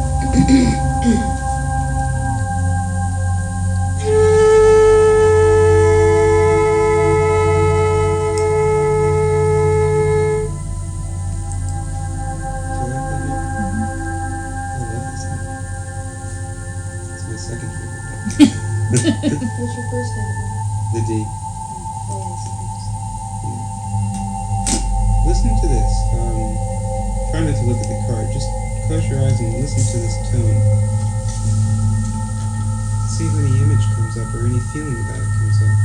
Second favorite. What's your first favorite? The D. Oh, yes, Listen to this. Try not to look at the card. Just close your eyes and listen to this tone. See if any image comes up or any feeling about it comes up.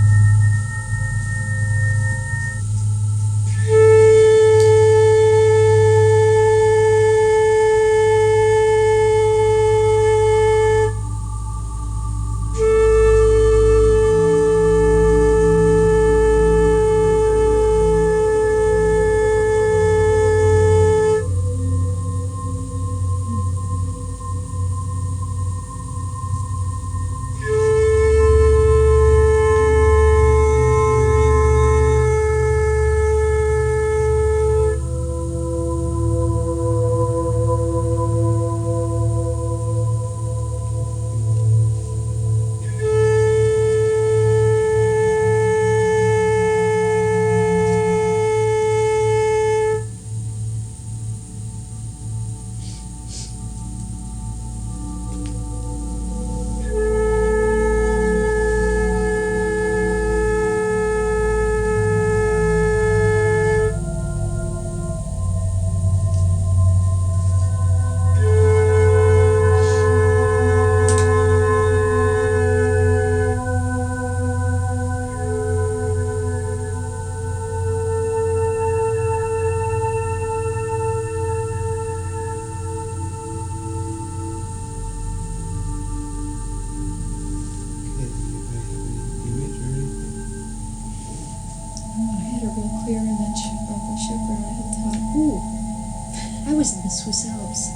Swiss Alps.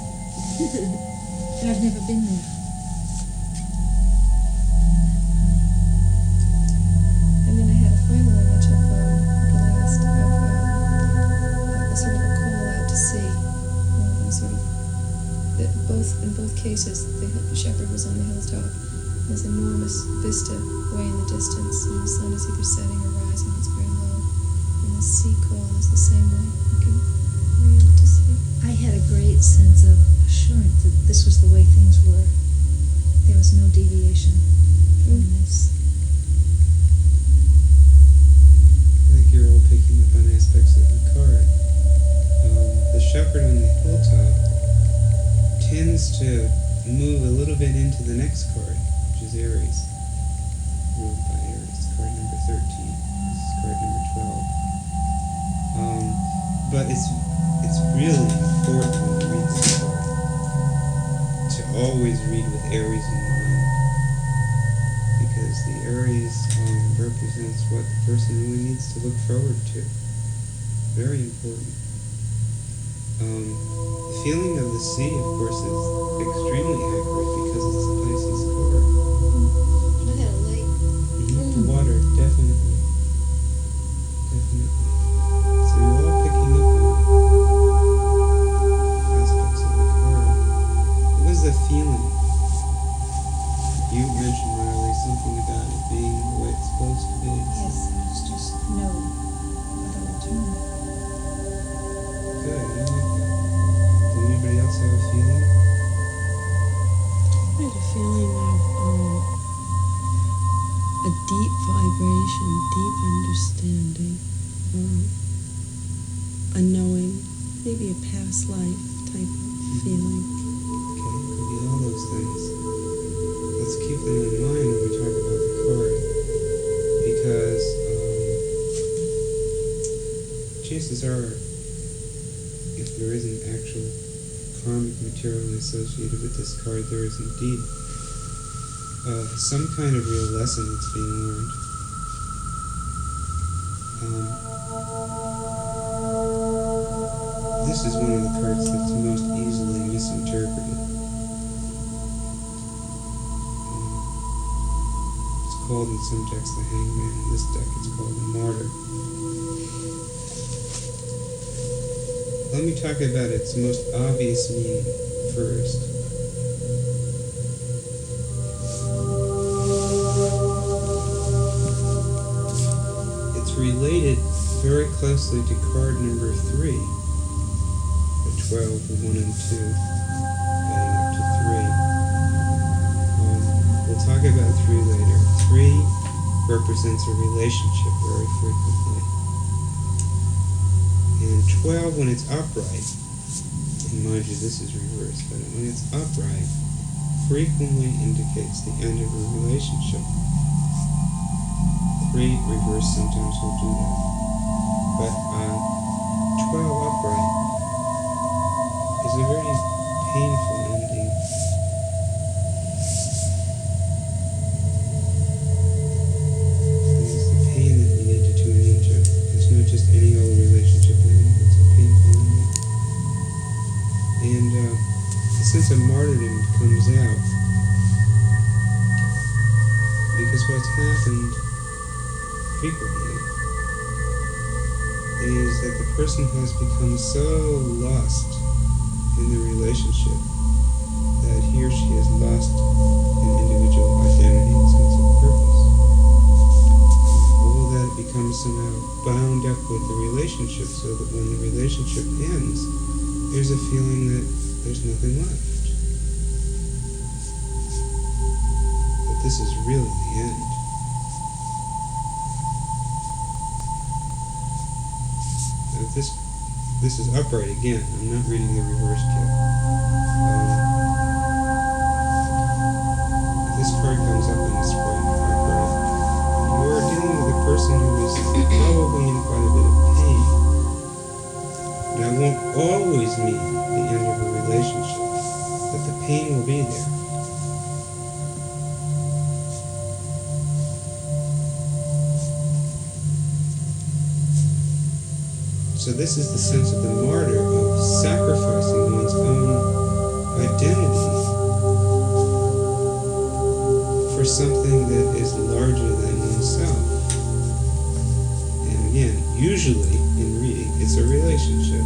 But I've never been there. And then I had a final image of the last of sort of a call out to sea. Sort of in both cases, the shepherd was on the hilltop. This enormous vista way in the distance, and the sun is either setting or rising. It's very low, and the sea call is the same way, looking way out to sea. I had a great sense of assurance that this was the way things were. There was no deviation from this. I think you're all picking up on aspects of the card. The shepherd on the hilltop tends to move a little bit into the next card, which is Aries, ruled by Aries, card number 13. This is card number 12. But it's really important when you read this card to always read with Aries in mind, because the Aries represents what the person really needs to look forward to. Very important. The feeling of the sea, of course, is extremely accurate because it's a Pisces card. I had a lake. The water, definitely. So you're all picking up on aspects of the card. What was the feeling? You mentioned, Riley, something about it being the way it's supposed to be. Yes, there's just no other alternative. Good, I like that. Does anybody else have a feeling? I had a feeling of a deep vibration, deep understanding, a knowing, maybe a past life type of feeling. Okay, it could be all those things. Let's keep them in mind when we talk about the card, because chances are, if there isn't actual karmic material associated with this card, there is indeed some kind of real lesson that's being learned. This is one of the cards that's most easily misinterpreted. It's called in some texts the Hangman. In this deck it's called the Martyr. Let me talk about its most obvious meaning first. It's related very closely to card number 3, the 12, the 1 and 2, adding up to 3. We'll talk about 3 later. 3 represents a relationship very frequently. And 12, when it's upright, and mind you, this is reversed, but when it's upright, frequently indicates the end of a relationship. 3 reversed sometimes will do that. But 12 upright is a very painful ending. It's the pain that you need to tune into. It's not just any old relationship ending, it's a painful ending. And the sense of martyrdom comes out because what's happened frequently is that the person has become so lost in the relationship that he or she has lost an individual identity and sense of purpose. All that becomes somehow bound up with the relationship, so that when the relationship ends, there's a feeling that there's nothing left. That this is really the end. Now, this is upright again. I'm not reading the reversed yet. This card comes up in the spring upright. You are dealing with a person who is probably in quite a bit of pain. Now, it won't always mean the end of a relationship, but the pain will be there. So this is the sense of the martyr of sacrificing one's own identity for something that is larger than oneself. And again, usually in reading, it's a relationship.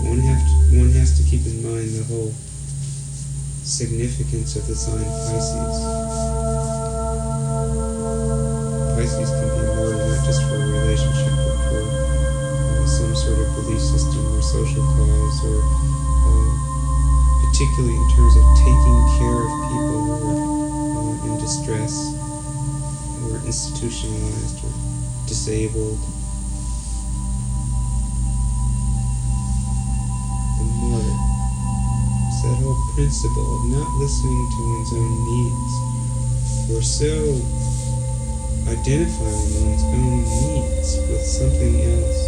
But one has to keep in mind the whole significance of the sign Pisces. Pisces can be immortal not just for a relationship, but for some sort of belief system or social cause, or particularly in terms of taking care of people who are in distress, who are institutionalized or disabled. The martyr. It's that whole principle of not listening to one's own needs, or so identifying one's own needs with something else,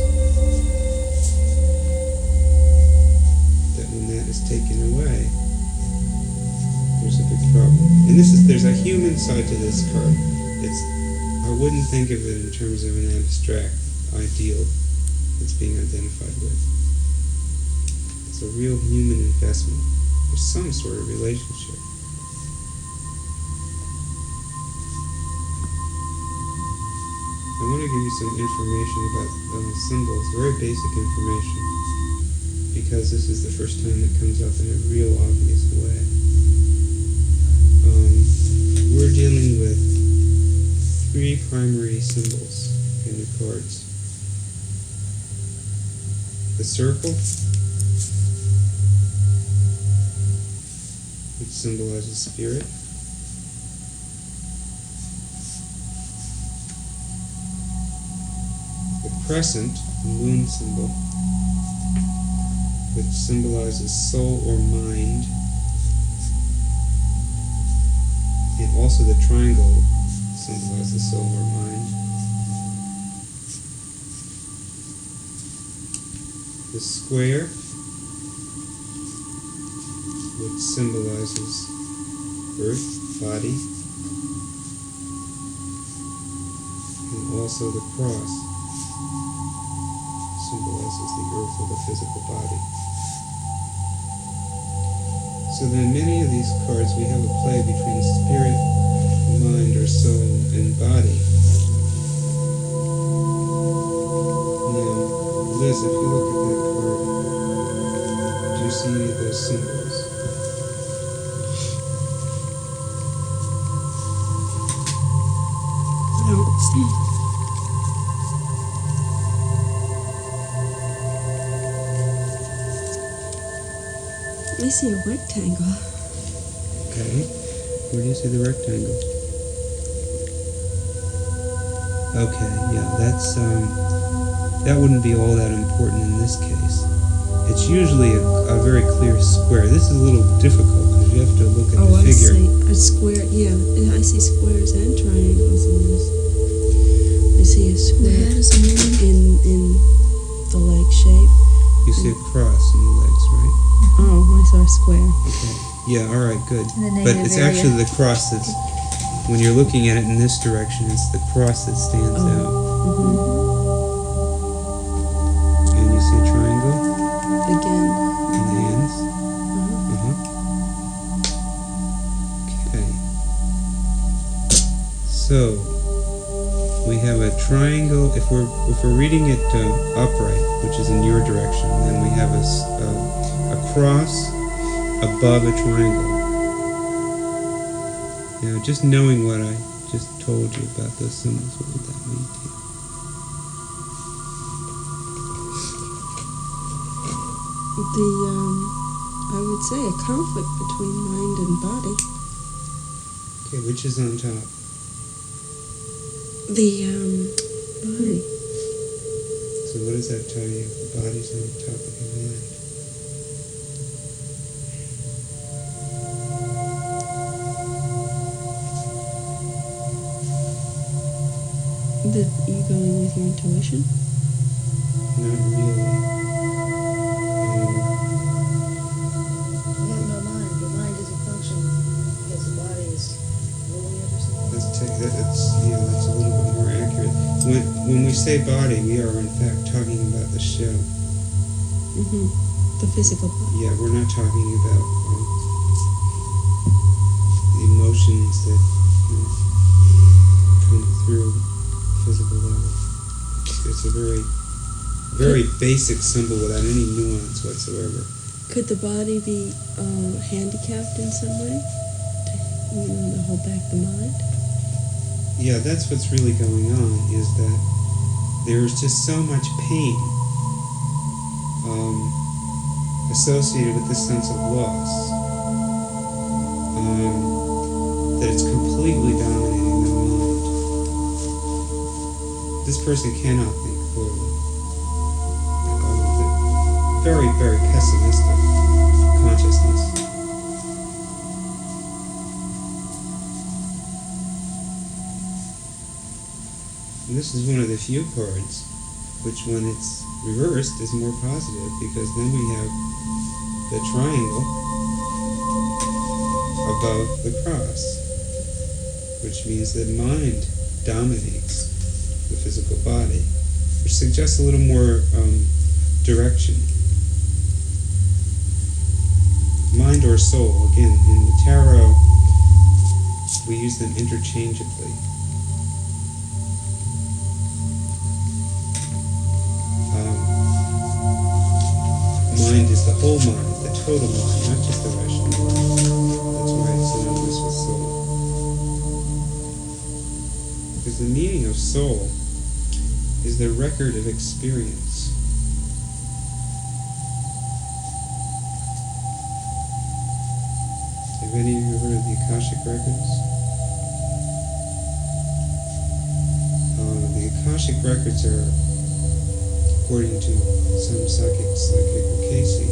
that when that is taken away, there's a big problem. And there's a human side to this card. I wouldn't think of it in terms of an abstract ideal that's being identified with. It's a real human investment. There's some sort of relationship. I want to give you some information about symbols, very basic information, because this is the first time it comes up in a real obvious way. We're dealing with 3 primary symbols in the cards. The circle, which symbolizes spirit. The crescent, the moon symbol, which symbolizes soul or mind. And also the triangle symbolizes soul or mind. The square, which symbolizes earth, body. And also the cross symbolizes the earth or the physical body. So then many of these cards we have a play between spirit, mind or soul, and body. Now, Liz, if you look at that card, do you see any of those symbols? I don't see. I see a rectangle. Okay. Where do you see the rectangle? Okay, yeah, that wouldn't be all that important in this case. It's usually a very clear square. This is a little difficult because you have to look at the figure. I see. A square, yeah. I see squares and triangles in this. I see a square in the leg shape. You see a cross in the legs, right? Oh, I saw a square. Okay. Yeah, all right, good. In the But negative it's area. actually the cross that's, when you're looking at it in this direction, it's the cross that stands out. Mm-hmm. And you see a triangle Again. in the hands. Uh-huh. Okay. So we have a triangle. If we're reading it upright, which is in your direction, then we have a cross above a triangle. Now, just knowing what I just told you about those symbols, what would that mean to you? I would say a conflict between mind and body. Okay, which is on top? The body. So what does that tell you? The body's on top of the mind. You going with your intuition? Not really. You have no mind. Your mind isn't functioning because the body is ruling it or something. That's a little bit more accurate. When we say body, we are in fact talking about the shell. Mm-hmm. the physical body. Yeah, we're not talking about the emotions that come through physical level. It's a very, very basic symbol without any nuance whatsoever. Could the body be handicapped in some way? To hold back the mind? Yeah, that's what's really going on, is that there's just so much pain associated with this sense of loss that it's completely dominating the mind. This person cannot think clearly. Very, very pessimistic consciousness. And this is one of the few cards which, when it's reversed, is more positive, because then we have the triangle above the cross, which means that mind dominates the physical body, which suggests a little more direction. Mind or soul, again, in the tarot, we use them interchangeably. Mind is the whole mind, the total mind, not just the rational mind. That's why it's synonymous with soul. Because the meaning of soul is the record of experience. Have any of you heard of the Akashic Records? The Akashic Records are, according to some psychics like Edgar Casey,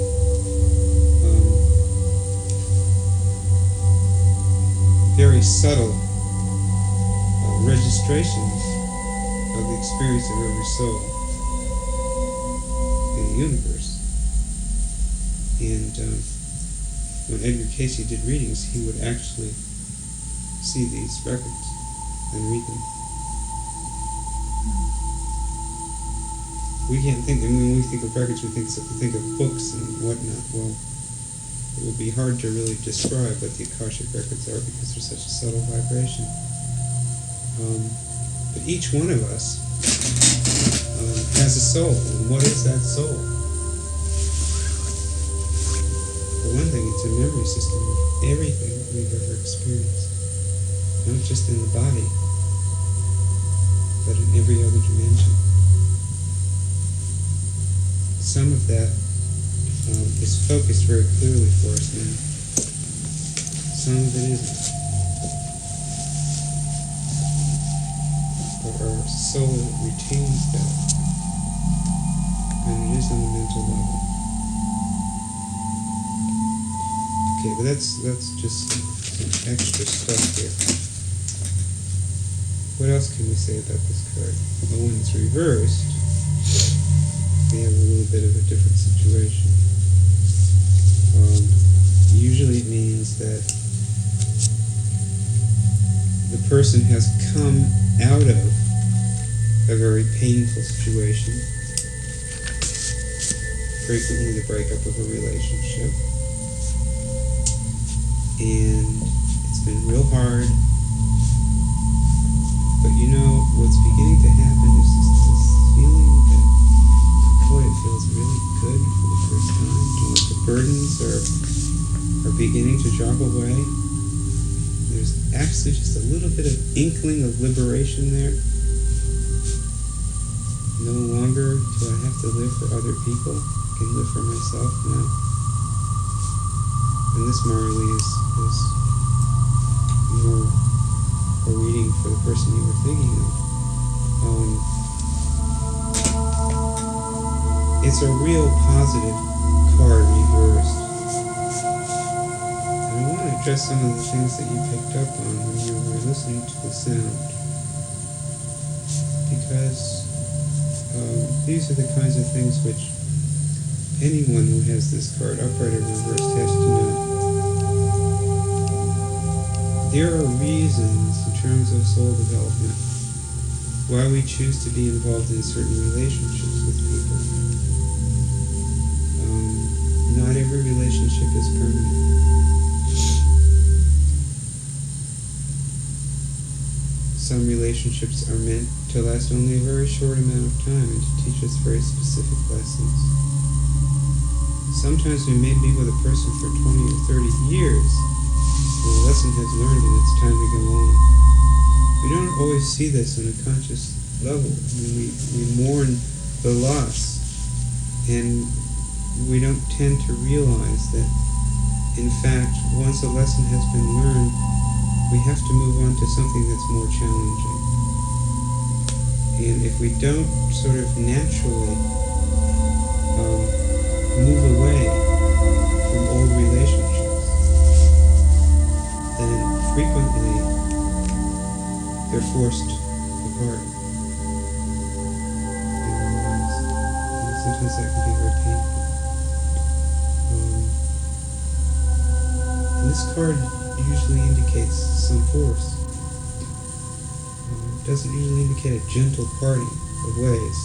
very subtle registrations of the experience of every soul in the universe. And when Edgar Casey did readings, he would actually see these records and read them. We can't think, I mean, when we think of records, we think of books and whatnot. Well, it would be hard to really describe what the Akashic Records are, because they're such a subtle vibration. But each one of us has a soul, and what is that soul? For one thing, it's a memory system of everything that we've ever experienced, not just in the body, but in every other dimension. Some of that is focused very clearly for us now. Some of it isn't. But our soul retains that, and it is on the mental level. Okay, but that's just some extra stuff here. What else can we say about this card? Well, when it's reversed, we have a little bit of a different situation. Usually it means that the person has come out of a very painful situation, frequently the breakup of a relationship, and it's been real hard, but what's beginning to happen is just this feeling that, boy, it feels really good for the first time, and the burdens are beginning to drop away. There's actually just a little bit of inkling of liberation there. No longer do I have to live for other people. I can live for myself now. And this, Marley, is more a reading for the person you were thinking of. It's a real positive card reversed. And I want to address some of the things that you picked up on when you were listening to the sound. Because these are the kinds of things which anyone who has this card, upright or reversed, has to know. There are reasons, in terms of soul development, why we choose to be involved in certain relationships with people. not every relationship is permanent. Some relationships are meant to last only a very short amount of time and to teach us very specific lessons. Sometimes we may be with a person for 20 or 30 years, and the lesson has learned and it's time to go on. We don't always see this on a conscious level. I mean, we mourn the loss, and we don't tend to realize that, in fact, once a lesson has been learned, we have to move on to something that's more challenging. And if we don't sort of naturally move away from old relationships, then frequently they're forced apart in our lives. And sometimes that can be very painful. And this card usually indicates some force. It doesn't usually indicate a gentle parting of ways.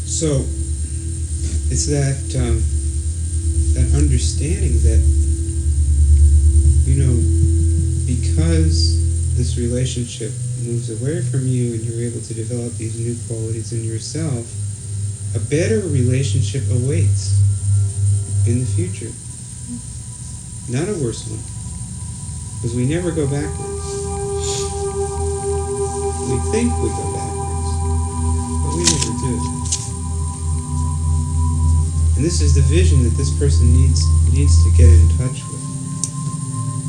So it's that understanding that, because this relationship moves away from you and you're able to develop these new qualities in yourself, a better relationship awaits in the future. Not a worse one. Because we never go backwards. We think we go backwards, but we never do. And this is the vision that this person needs to get in touch with.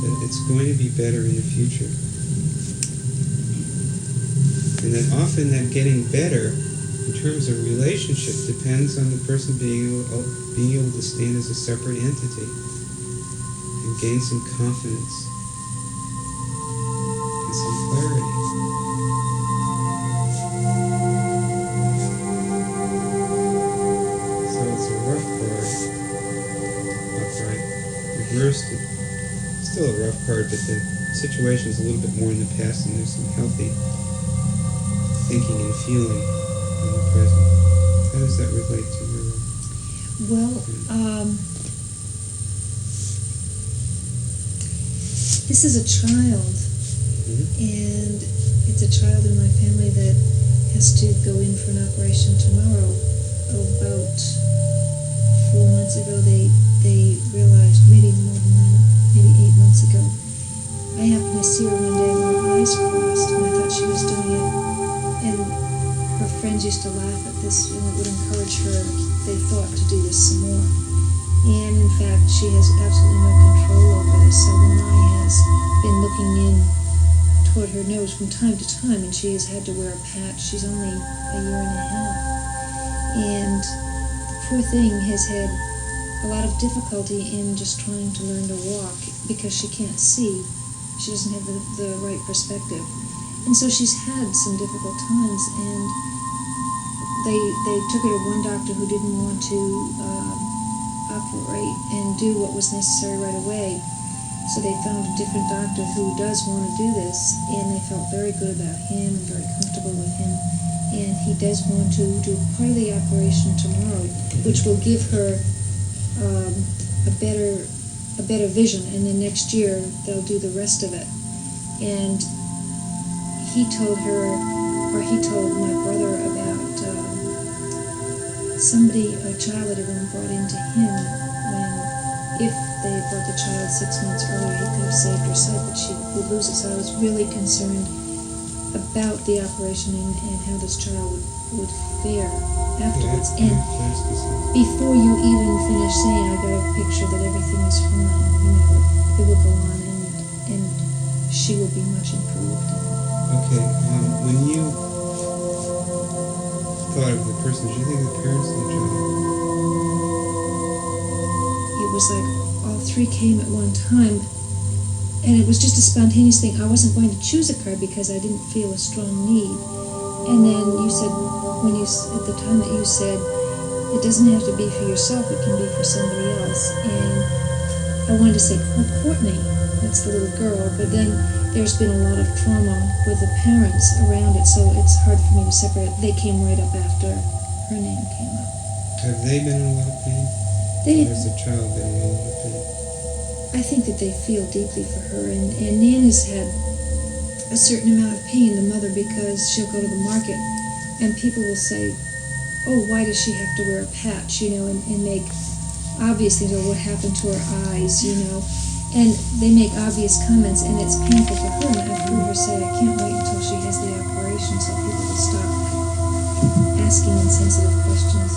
That it's going to be better in the future. And that often that getting better in terms of relationship depends on the person being able to stand as a separate entity and gain some confidence and some clarity. So it's a rough card, upright, reversed. It's still a rough card, but the situation is a little bit more in the past, and there's some healthy thinking and feeling in the present. How does that relate to your... Well, this is a child, and it's a child in my family that has to go in for an operation tomorrow. About 4 months ago, they realized, maybe more than that, maybe 8 months ago. I happened to see her one day with her eyes crossed, and I thought she was doing it. And her friends used to laugh at this, and it would encourage her, they thought, to do this some more. And in fact, she has absolutely no control over this. So one eye has been looking in toward her nose from time to time, and she has had to wear a patch. She's only a year and a half. And the poor thing has had a lot of difficulty in just trying to learn to walk because she can't see. She doesn't have the right perspective. And so she's had some difficult times, and they took her to one doctor who didn't want to operate and do what was necessary right away. So they found a different doctor who does want to do this, and they felt very good about him and very comfortable with him. And he does want to do part of the operation tomorrow, which will give her a better vision, and then next year they'll do the rest of it. And he told her, or he told my brother about a child that had been brought into him when, if they had brought the child 6 months earlier, he could have saved her sight, but she would lose it. So I was really concerned about the operation and how this child would fare afterwards. And before you even finish saying, I got a picture that everything is fine, it will go on, and she will be much improved. Okay, when you thought of the person, did you think of the parents of the child? It was like all three came at one time, and it was just a spontaneous thing. I wasn't going to choose a card because I didn't feel a strong need. And then you said, at the time that you said, it doesn't have to be for yourself, it can be for somebody else. And I wanted to say, oh, Courtney. that's the little girl. But then there's been a lot of trauma with the parents around it, so it's hard for me to separate. They came right up after her name came up. Have they been in a lot of pain? They, Or has the child been in a lot of pain? I think that they feel deeply for her, and Nan has had a certain amount of pain, the mother, because she'll go to the market and people will say, oh, why does she have to wear a patch, and make obvious things, or what happened to her eyes, and they make obvious comments, and it's painful for her, and I've heard her say, I can't wait until she has the operation so people will stop asking insensitive questions.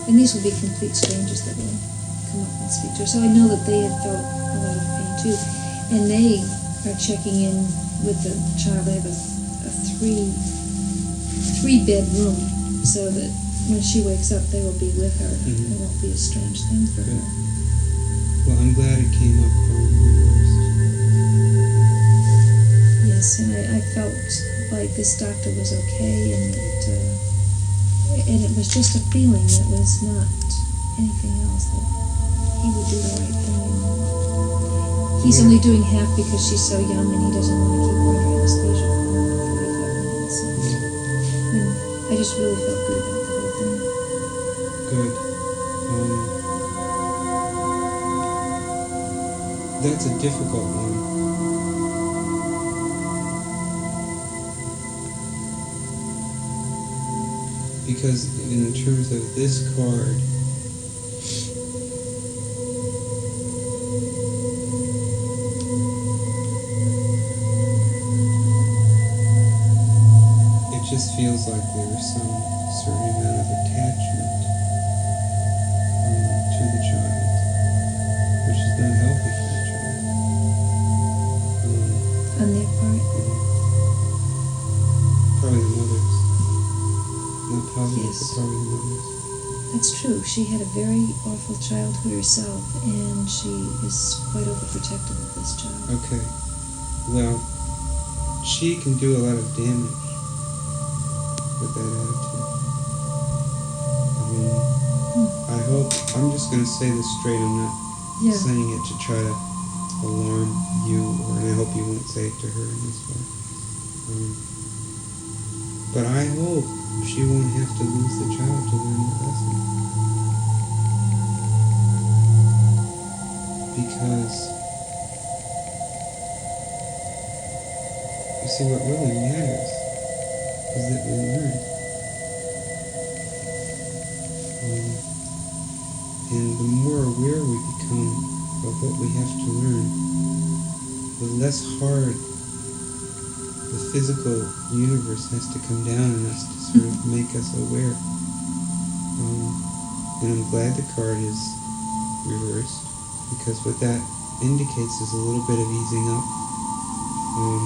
And these will be complete strangers that will come up and speak to her. So I know that they have felt a lot of pain too. And they are checking in with the child. They have a three-bed room so that when she wakes up, they will be with her. Mhm. It won't be a strange thing for her. Well, I'm glad it came up reversed. Yes, and I felt like this doctor was okay, and it was just a feeling. It was not anything else, that he would do the right thing. He's only doing half because she's so young, and he doesn't want to keep her under anesthesia for 45 minutes. And I just really felt good about the whole thing. Good. That's a difficult one. Because in terms of this card, it just feels like there's some certain amount of attachment to the child, which is not healthy for the child. On their part, Probably the mother's. Not probably, Yes. but probably the mother's. that's true. She had a very awful childhood herself, and she is quite overprotective of this child. Okay. Well, she can do a lot of damage with that attitude. I hope, I'm just going to say this straight, I'm not Yeah. saying it to try to alarm you, and I hope you won't say it to her in this way. But I hope she won't have to lose the child to learn the lesson. Because, you see, what really matters is that we learn. And the more aware we become of what we have to learn, the less hard the physical universe has to come down on us to sort of make us aware. And I'm glad the card is reversed, because what that indicates is a little bit of easing up on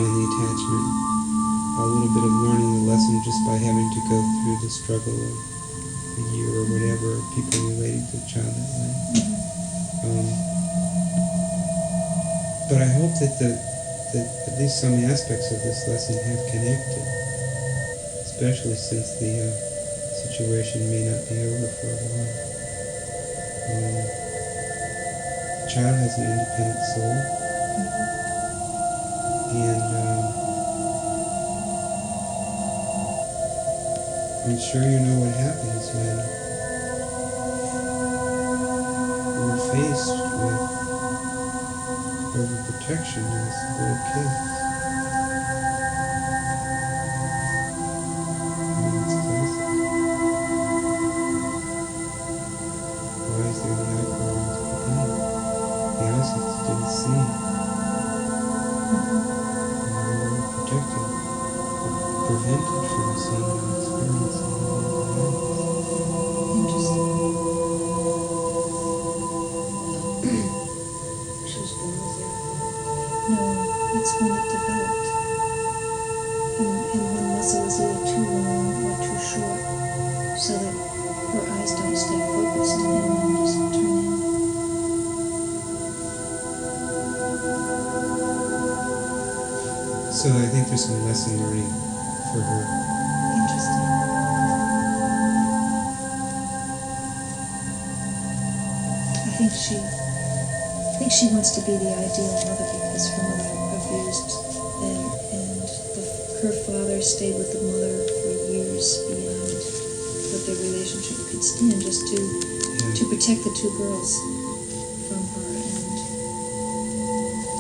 the attachment, a little bit of learning the lesson just by having to go through the struggle of a year or whatever, of people relating to the child that way. But I hope that at least some aspects of this lesson have connected, especially since the situation may not be over for a while. The child has an independent soul, and I'm sure you know what happens when we're faced with overprotection as little kids. It's classic. Why is there the outgrowing to begin? The assets didn't see. We were protected, prevented from seeing and experiencing the world around us. Interesting. She was born with it. No, it's one that developed. And one muscle is either too long or too short, so that her eyes don't stay focused and just turn in. So I think there's some lesson learning for her. Interesting. I think she I think she wants to be the ideal mother because her mother abused them, and her father stayed with the mother for years beyond what their relationship could stand, just to protect the two girls from her. And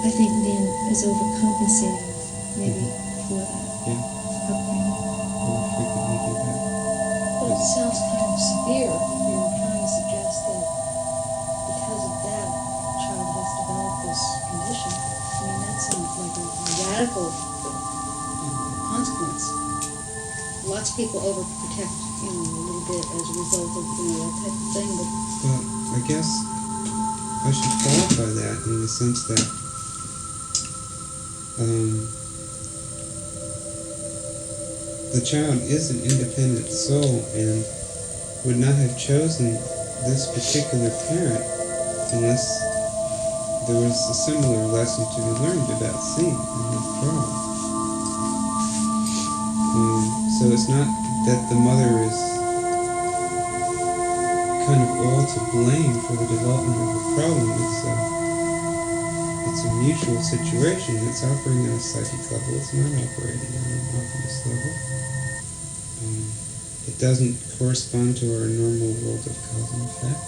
I think Nan is overcompensating maybe for that upbringing. We'll frequently do that. But it sounds kind of severe if you're trying to suggest that because of that, the child has developed this condition. I mean, that sounds like a radical consequence. Lots of people overprotect, a little bit as a result of, that type of thing, but Well, I guess I should qualify that in the sense that the child is an independent soul and would not have chosen this particular parent unless there was a similar lesson to be learned about seeing and withdrawal. So it's not that the mother is kind of all to blame for the development of the problem. It's a mutual situation. It's operating on a psychic level. It's not operating on an obvious level. It doesn't correspond to our normal world of cause and effect.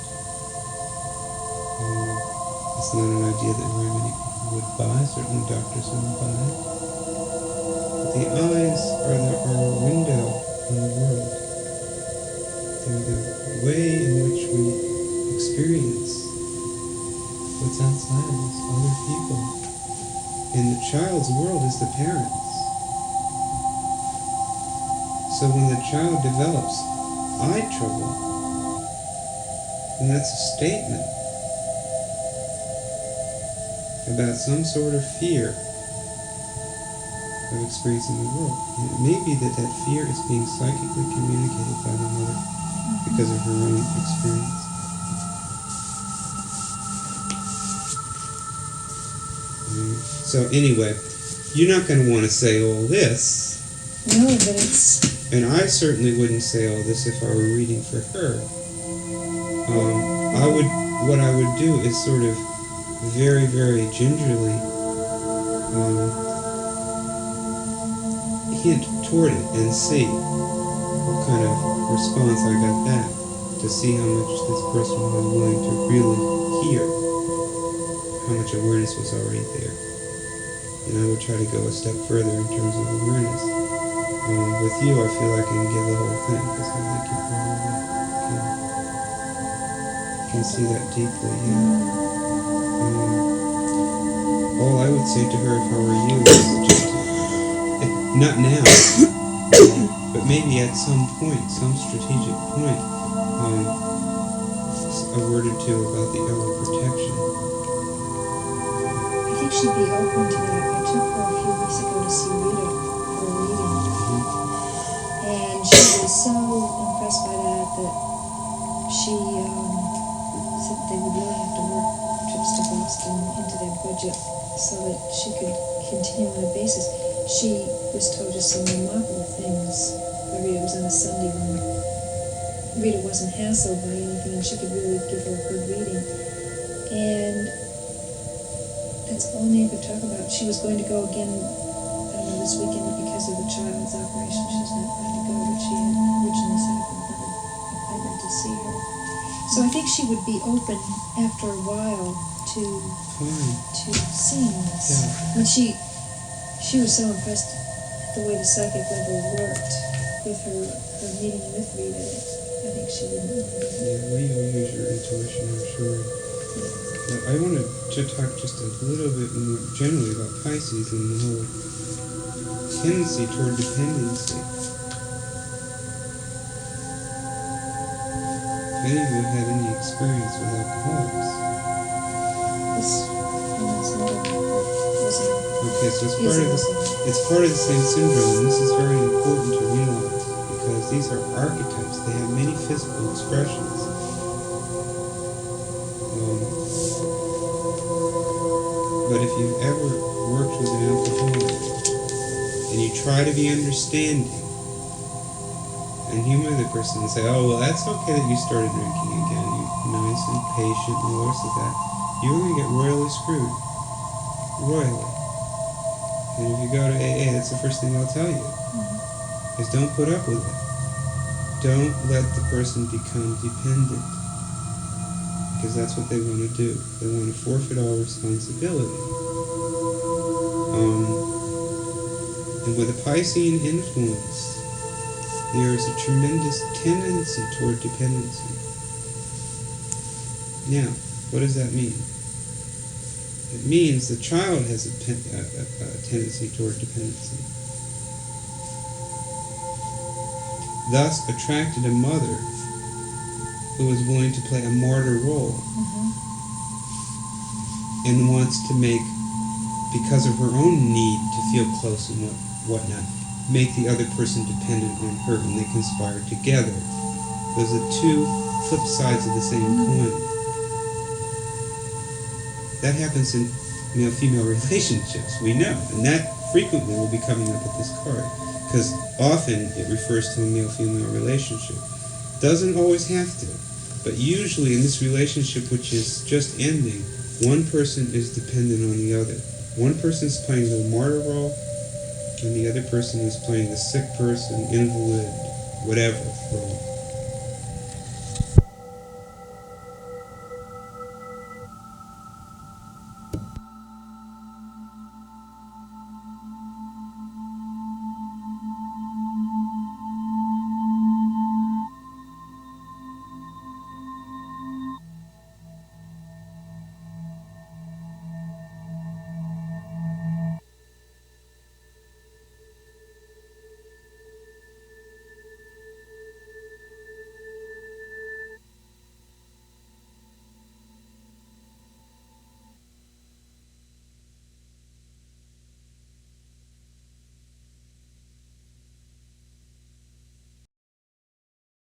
It's not an idea that very many people would buy. Certainly doctors wouldn't buy it. But the eyes are our window on the world. They're the way in which we experience what's outside of us, other people. And the child's world is the parents. So when the child develops eye trouble, then that's a statement about some sort of fear of experiencing the world. And it may be that fear is being psychically communicated by the mother because of her own experience. So anyway, you're not going to want to say all this. No, but it's... And I certainly wouldn't say all this if I were reading for her. What I would do is sort of very, very gingerly hint toward it and see what kind of response I got back, to see how much this person was willing to really hear, how much awareness was already there. And I would try to go a step further in terms of awareness. With you, I feel I can give the whole thing, because I think you probably can see that deeply, all I would say to her if I were you is just, not now, but maybe at some point, some strategic point, a word or two about the overprotection. I think she'd be open to that. I took her a few weeks ago to see Rita for a reading. And she was so impressed by that she said they would really have to work trips to Boston into their budget so that she could continue on a basis. She was told just some remarkable things. Rita was on a Sunday when Rita wasn't hassled by anything, and she could really give her a good reading. And that's all Nan could talk about. She was going to go again this weekend because of the child's operation. She's not going to go, but she had originally set up another appointment to see her. So I think she would be open after a while to seeing this. Yeah. When she was so impressed the way the psychic level worked with her meeting with Rita. I think she wouldn't mind. Yeah, well, you'll use your intuition, I'm sure. But I wanted to talk just a little bit more generally about Pisces and the whole tendency toward dependency. If any of you have had any experience with alcoholics? Okay, so it's part of the same syndrome, and this is very important to realize, because these are archetypes. They have many physical expressions. But if you've ever worked with an alcoholic, and you try to be understanding, and humor the person and say, oh, well, that's okay that you started drinking again. You're nice and patient and all the rest of that. you're going to get royally screwed. Royally. And if you go to AA, that's the first thing they'll tell you, is don't put up with it. Don't let the person become dependent. Because that's what they want to do. They want to forfeit all responsibility. And with a Piscean influence, there is a tremendous tendency toward dependency. Now, what does that mean? It means the child has a tendency toward dependency. Thus attracted a mother who is willing to play a martyr role and wants to make, because of her own need to feel close and whatnot, make the other person dependent on her, and they conspire together. Those are two flip sides of the same coin. That happens in male-female relationships, we know, and that frequently will be coming up with this card, because often it refers to a male-female relationship. Doesn't always have to, but usually in this relationship which is just ending, one person is dependent on the other. One person is playing the martyr role, and the other person is playing the sick person, invalid, whatever role.